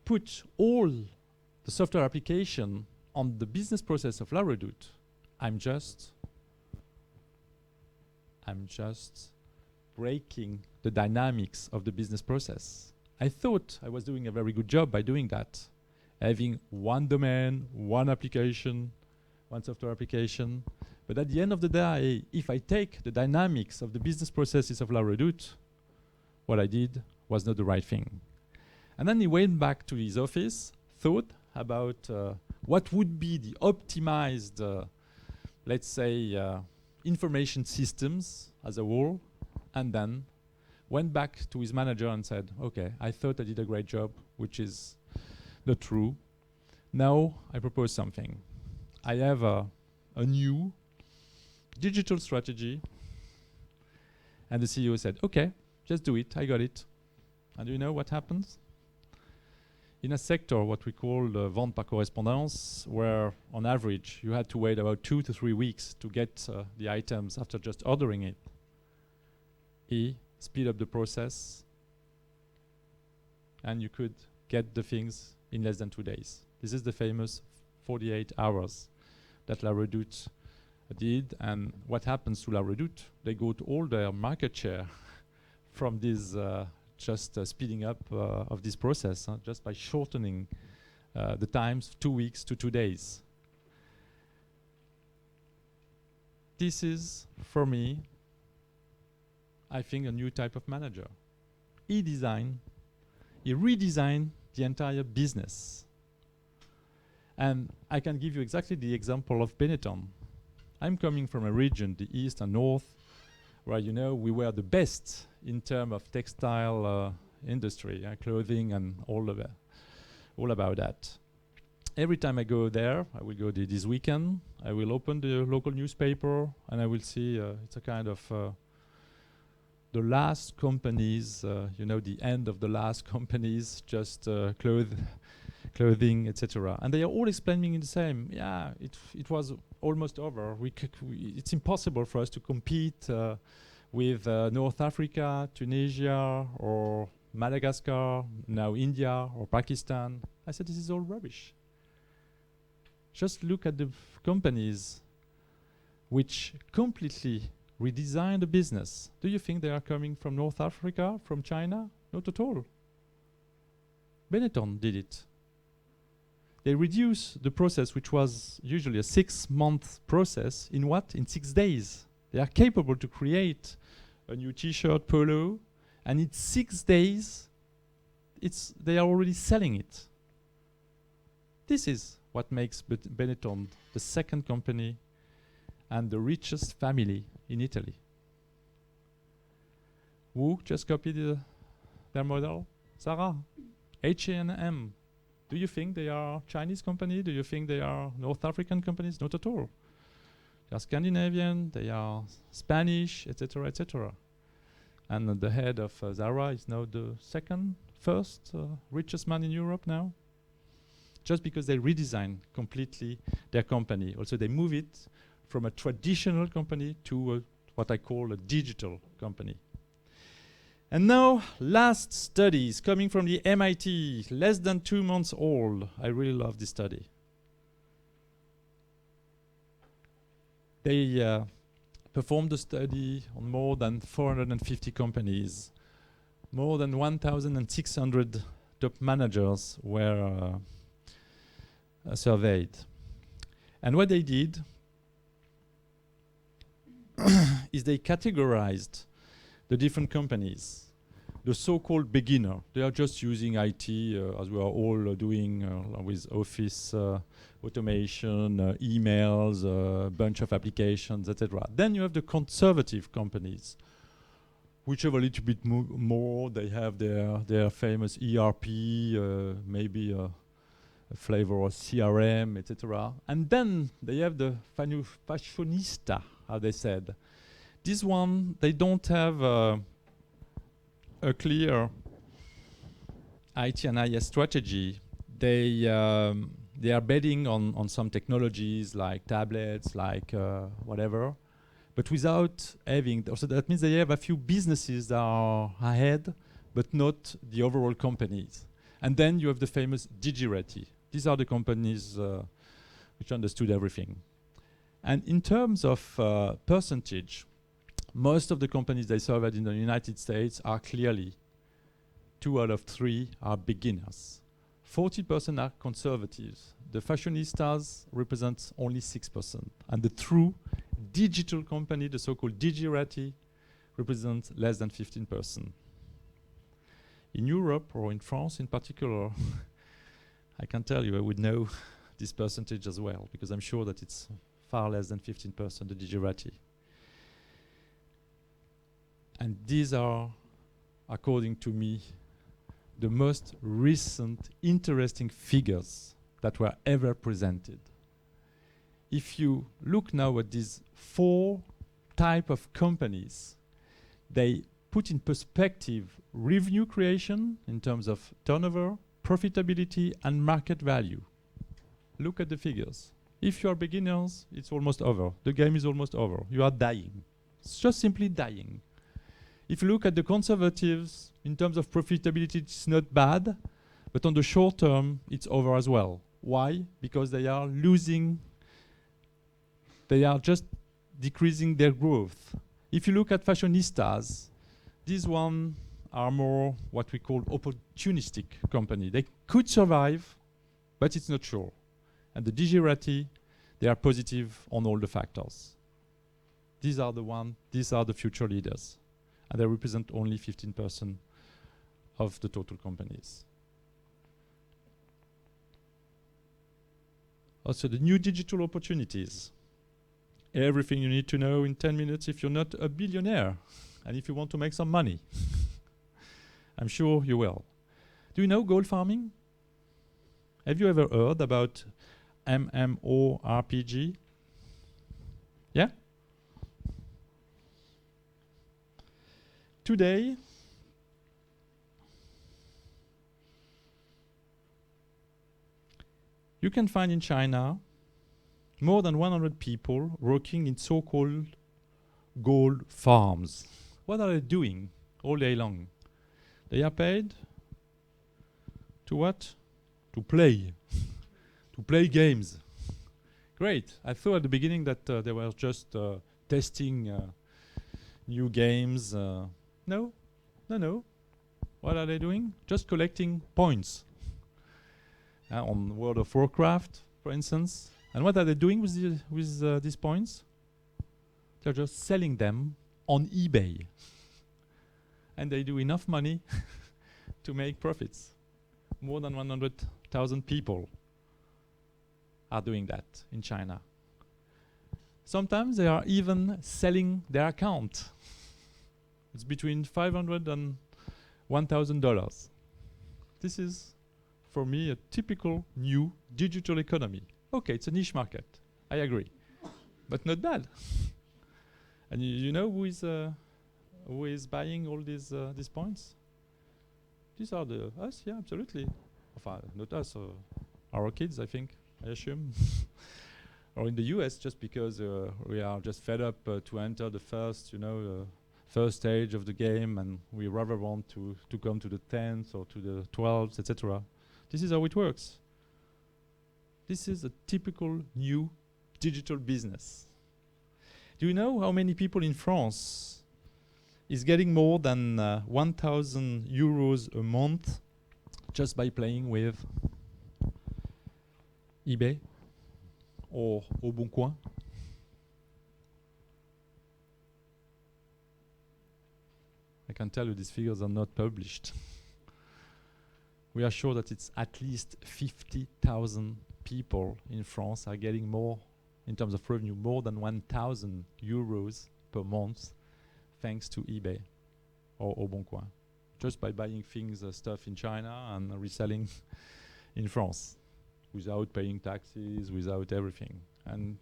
put all the software application on the business process of La Redoute, I'm just breaking the dynamics of the business process. I thought I was doing a very good job by doing that, having one domain, one application, one software application. But at the end of the day, if I take the dynamics of the business processes of La Redoute, what I did was not the right thing. And then he went back to his office, thought about what would be the optimized, let's say, information systems as a whole, and then went back to his manager and said, okay, I thought I did a great job, which is not true. Now I propose something. I have a new digital strategy. And the CEO said, okay, just do it, I got it. And do you know what happens? In a sector, what we call vente par correspondance, where on average you had to wait about 2 to 3 weeks to get the items after just ordering it, he speed up the process and you could get the things in less than 2 days. This is the famous 48 hours that La Redoute did. And what happens to La Redoute? They got all their market share from this speeding up of this process, just by shortening the times 2 weeks to 2 days. This is, for me, I think, a new type of manager. He redesigned the entire business. And I can give you exactly the example of Benetton. I'm coming from a region, the East and North, where, you know, we were the best in terms of textile industry, clothing and all about that. Every time I go there, I will go this weekend, I will open the local newspaper and I will see it's a kind of the last companies, you know, the end of the last companies, just clothing, etc. And they are all explaining the same. Yeah, it was almost over. It's impossible for us to compete with North Africa, Tunisia, or Madagascar, now India or Pakistan. I said, this is all rubbish. Just look at the companies which completely redesign the business. Do you think they are coming from North Africa, from China? Not at all. Benetton did it. They reduced the process, which was usually a 6-month process, in what? In 6 days. They are capable to create a new t-shirt, polo, and in 6 days, they are already selling it. This is what makes Benetton the second company and the richest family in Italy. Who just copied their model? Sarah. H&M. Do you think they are Chinese company? Do you think they are North African companies? Not at all. They are Scandinavian, they are Spanish, etc., etc. And the head of Zara is now the first richest man in Europe now. Just because they redesign completely their company. Also, they move it from a traditional company to what I call a digital company. And now, last studies coming from the MIT, less than 2 months old. I really love this study. They performed a study on more than 450 companies. More than 1,600 top managers were surveyed. And what they did is they categorized the different companies. The so-called beginner, they are just using IT as we are all doing with office automation, emails, a bunch of applications, etc. Then you have the conservative companies, which have a little bit more. They have their famous ERP, maybe a flavor of CRM, etc. And then they have the fashionista, how they said. This one, they don't have a clear IT and IS strategy. They are betting on some technologies like tablets, like whatever, but without having. So that means they have a few businesses that are ahead, but not the overall companies. And then you have the famous Digirati. These are the companies which understood everything. And in terms of percentage, most of the companies they surveyed in the United States are clearly 2 out of 3 are beginners. 40% are conservatives. The fashionistas represent only 6%. And the true digital company, the so-called Digirati, represents less than 15%. In Europe, or in France in particular, I can tell you I would know this percentage as well, because I'm sure that it's far less than 15%, the Digirati. And these are, according to me, the most recent interesting figures that were ever presented. If you look now at these 4 types of companies, they put in perspective revenue creation in terms of turnover, profitability, and market value. Look at the figures. If you are beginners, it's almost over. The game is almost over. You are dying. It's just simply dying. If you look at the conservatives, in terms of profitability, it's not bad, but on the short term, it's over as well. Why? Because they are losing, they are just decreasing their growth. If you look at fashionistas, these ones are more what we call opportunistic company. They could survive, but it's not sure. And the Digirati, they are positive on all the factors. These are the future leaders. And they represent only 15% of the total companies. Also, the new digital opportunities. Everything you need to know in 10 minutes if you're not a billionaire and if you want to make some money. I'm sure you will. Do you know gold farming? Have you ever heard about MMORPG? Yeah? Today, You can find in China more than 100 people working in so-called gold farms. What are they doing all day long? They are paid to what? To play. To play games. Great. I thought at the beginning that they were just testing new games. No. What are they doing? Just collecting points. On World of Warcraft, for instance. And what are they doing with these points? They're just selling them on eBay. And they do enough money to make profits. More than 100,000 people are doing that in China. Sometimes they are even selling their account. It's between $500 and $1,000. This is, for me, a typical new digital economy. Okay, it's a niche market. I agree, but not bad. And you know who is buying all these points? These are us, yeah, absolutely. Not us, our kids, I think, I assume. Or in the US, just because we are just fed up to enter the first, first stage of the game, and we rather want to come to the 10th or to the 12th, etc. This is how it works. This is a typical new digital business. Do you know how many people in France is getting more than 1,000 euros a month just by playing with eBay or Au Bon Coin? I can tell you these figures are not published. We are sure that it's at least 50,000 people in France are getting more, in terms of revenue, more than 1,000 euros per month thanks to eBay or Au Bon Coin, just by buying things, stuff in China and reselling in France without paying taxes, without everything. And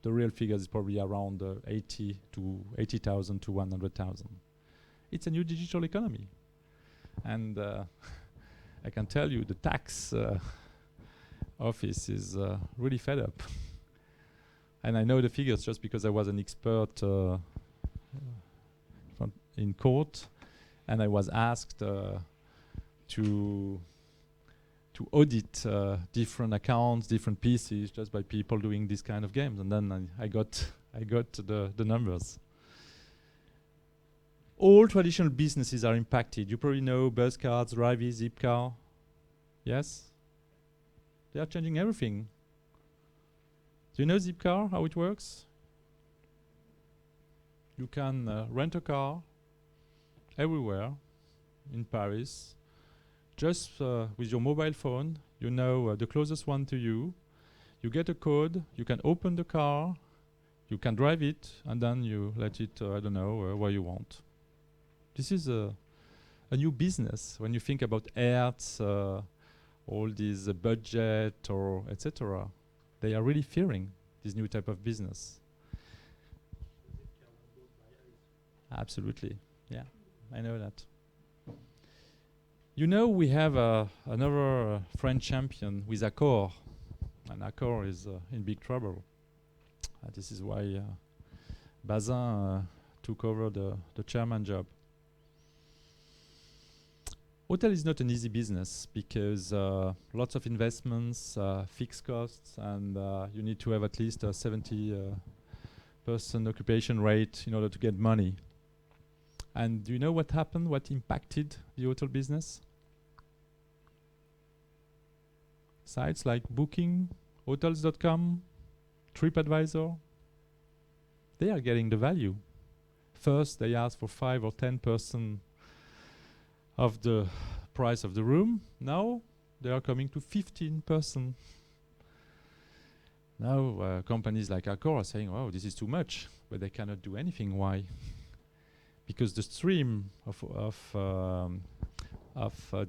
the real figure is probably around 80,000 to 100,000. It's a new digital economy. And I can tell you the tax office is really fed up. And I know the figures just because I was an expert in court, and I was asked to audit different accounts, different pieces, just by people doing this kind of games. And then I got the numbers. All traditional businesses are impacted. You probably know bus cards, Ravi, Zipcar. Yes? They are changing everything. Do you know Zipcar, how it works? You can rent a car everywhere in Paris, just with your mobile phone. You know the closest one to you. You get a code, you can open the car, you can drive it, and then you let it, I don't know, where you want. This is a new business. When you think about ads, all these budget or etc., they are really fearing this new type of business. Absolutely, yeah, I know that. You know, we have another French champion with Ecole, and Ecole is in big trouble. This is why Bazin took over the chairman job. Hotel is not an easy business because lots of investments, fixed costs, and you need to have at least a 70% occupation rate in order to get money. And do you know what happened? What impacted the hotel business? Sites like Booking, Hotels.com, TripAdvisor, they are getting the value. First, they ask for 5 or 10% of the price of the room. Now they are coming to 15%. Now companies like Accor are saying, "Oh, this is too much," but they cannot do anything. Why? Because the stream of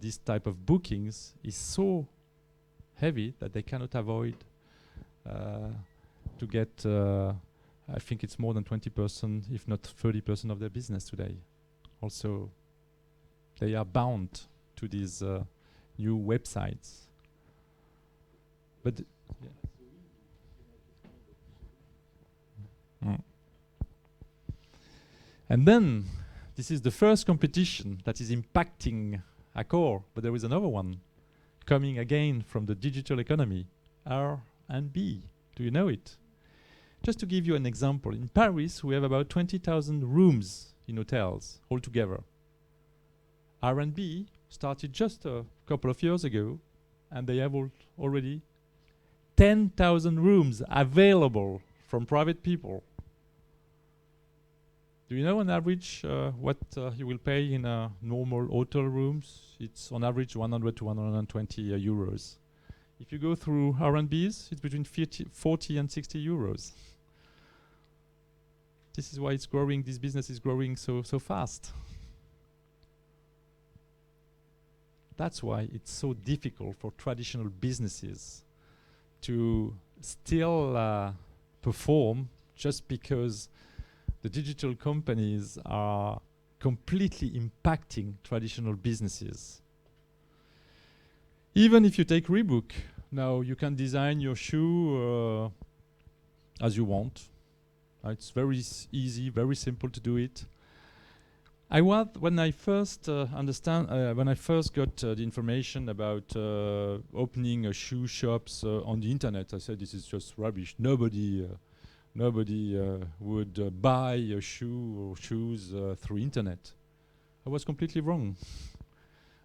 this type of bookings is so heavy that they cannot avoid to get. I think it's more than 20%, if not 30% of their business today. Also, they are bound to these new websites. But Mm. And then, this is the first competition that is impacting Ecole, but there is another one coming again from the digital economy, R&B. Do you know it? Just to give you an example, in Paris we have about 20,000 rooms in hotels altogether. R&B started just a couple of years ago, and they have already 10,000 rooms available from private people. Do you know on average what you will pay in normal hotel rooms? It's on average 100 to 120 euros. If you go through R&Bs, it's between 40 and 60 euros. This is why it's growing, this business is growing so fast. That's why it's so difficult for traditional businesses to still perform, just because the digital companies are completely impacting traditional businesses. Even if you take Reebok, now you can design your shoe as you want. It's very easy, very simple to do it. When I first got the information about opening shoe shops on the internet, I said this is just rubbish. Nobody would buy a shoe or shoes through internet. I was completely wrong.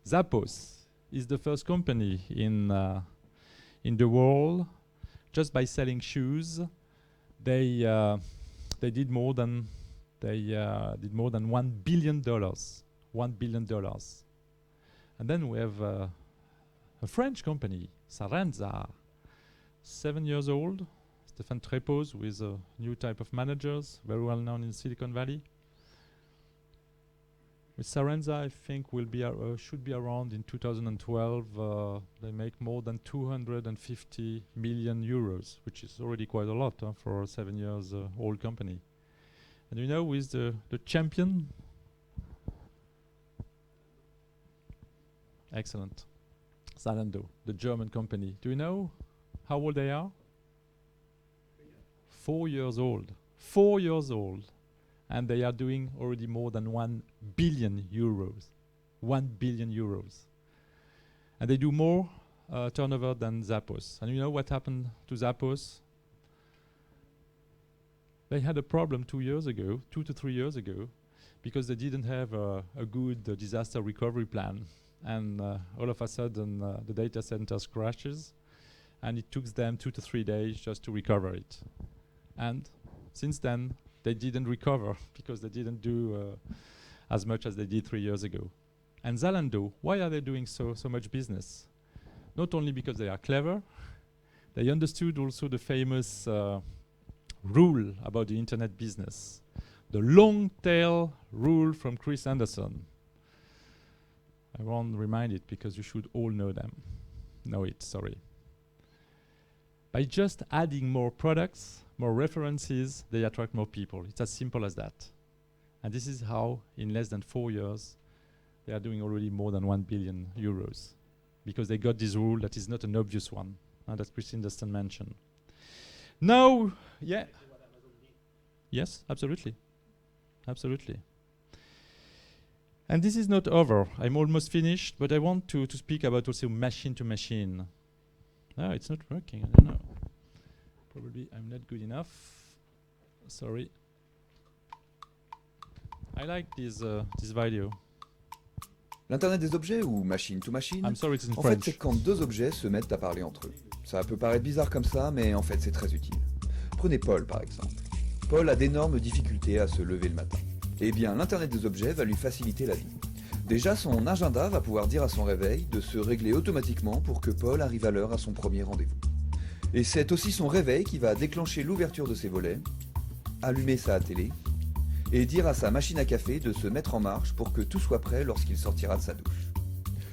Zappos is the first company in the world. Just by selling shoes, they did more than $1 billion. $1 billion. And then we have a French company, Sarenza, 7 years old. Stéphane Trépos with a new type of managers, very well known in Silicon Valley. With Sarenza, I think should be around in 2012. They make more than 250 million euros, which is already quite a lot for a 7 years old company. And you know, with the champion, excellent, Zalando, the German company. Do you know how old they are? 4 years old. 4 years old. And they are doing already more than 1 billion euros. 1 billion euros. And they do more turnover than Zappos. And you know what happened to Zappos? They had a problem 2 to 3 years ago, because they didn't have a good disaster recovery plan. And all of a sudden, the data centers crashes, and it took them 2 to 3 days just to recover it. And since then, they didn't recover because they didn't do as much as they did 3 years ago. And Zalando, why are they doing so much business? Not only because they are clever, they understood also the famous rule about the internet business. The long tail rule from Chris Anderson. I won't remind it because you should all know it, sorry. By just adding more products, more references, they attract more people. It's as simple as that. And this is how, in less than 4 years, they are doing already more than 1 billion euros. Because they got this rule that is not an obvious one, that Chris Anderson mentioned. Now, yeah. Yes, absolutely. Absolutely. And this is not over. I'm almost finished, but I want to speak about also machine to machine. No, it's not working, I don't know. Probably I'm not good enough. Sorry. I like this video. L'Internet des objets ou machine to machine, I'm sorry, it's in en fait French. c'est quand deux objets se mettent à parler entre eux. Ça peut paraître bizarre comme ça, mais en fait c'est très utile. Prenez Paul par exemple. Paul a d'énormes difficultés à se lever le matin. Eh bien l'Internet des objets va lui faciliter la vie. Déjà son agenda va pouvoir dire à son réveil de se régler automatiquement pour que Paul arrive à l'heure à son premier rendez-vous. Et c'est aussi son réveil qui va déclencher l'ouverture de ses volets, allumer sa télé, et dire à sa machine à café de se mettre en marche pour que tout soit prêt lorsqu'il sortira de sa douche.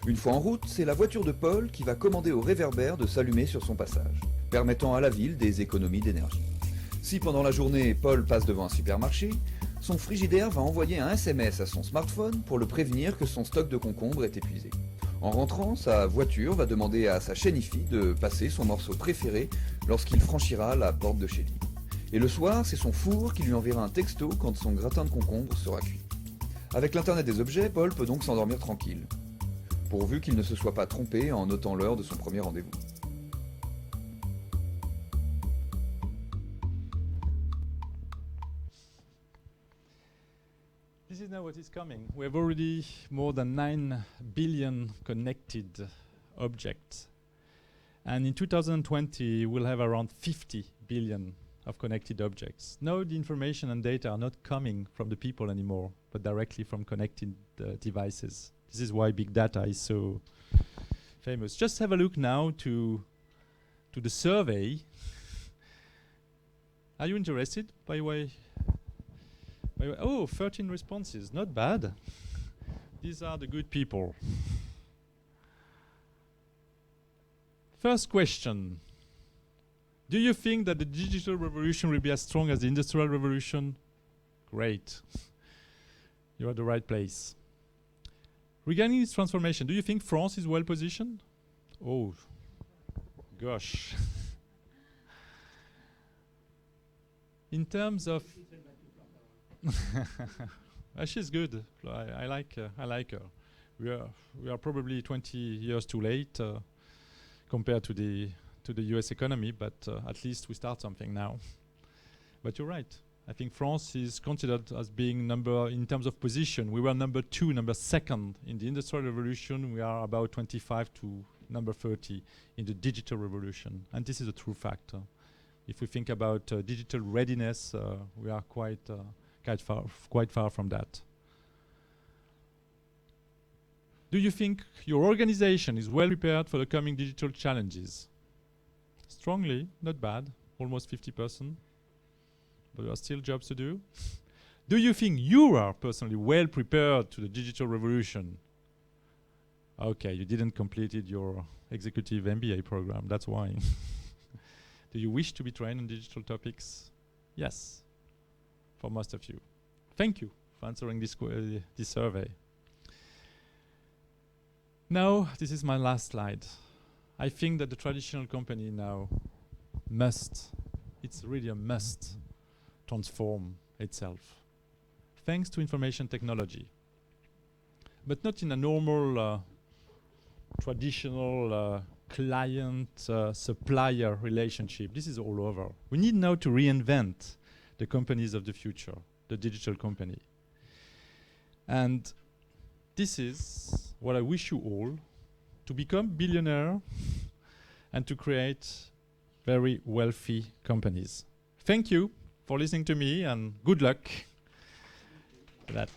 Une fois en route, c'est la voiture de Paul qui va commander au réverbère de s'allumer sur son passage, permettant à la ville des économies d'énergie. Si pendant la journée, Paul passe devant un supermarché, son frigidaire va envoyer un SMS à son smartphone pour le prévenir que son stock de concombres est épuisé. En rentrant, sa voiture va demander à sa chaîne hi-fi de passer son morceau préféré lorsqu'il franchira la porte de chez lui. Et le soir, c'est son four qui lui enverra un texto quand son gratin de concombre sera cuit. Avec l'Internet des objets, Paul peut donc s'endormir tranquille, pourvu qu'il ne se soit pas trompé en notant l'heure de son premier rendez-vous. This is now what is coming. We have already more than 9 billion connected objects. And in 2020, we'll have around 50 billion of connected objects. Now the information and data are not coming from the people anymore, but directly from connected devices. This is why big data is so famous. Just have a look now to the survey. Are you interested, by the way? Oh, 13 responses, not bad. These are the good people. First question. Do you think that the digital revolution will be as strong as the industrial revolution? Great. You're at the right place. Regarding this transformation, do you think France is well positioned? Oh, gosh. In terms of she's good. I like her. We are probably 20 years too late compared to the US economy, but at least we start something now. But you're right. I think France is considered as being in terms of position. We were number 2, number 2nd in the Industrial Revolution. We are about 25 to number 30 in the digital revolution, and this is a true fact. If we think about digital readiness, we are quite far from that. Do you think your organization is well prepared for the coming digital challenges? Strongly, not bad, almost 50%, but there are still jobs to do. Do you think you are personally well prepared to the digital revolution? Okay, you didn't complete your executive MBA program, that's why. Do you wish to be trained on digital topics? Yes, for most of you. Thank you for answering this survey. Now, this is my last slide. I think that the traditional company now it's really a must, transform itself. Thanks to information technology. But not in a normal, traditional client-supplier relationship. This is all over. We need now to reinvent the companies of the future, the digital company. And this is what I wish you all, to become billionaire and to create very wealthy companies. Thank you for listening to me, and good luck for that.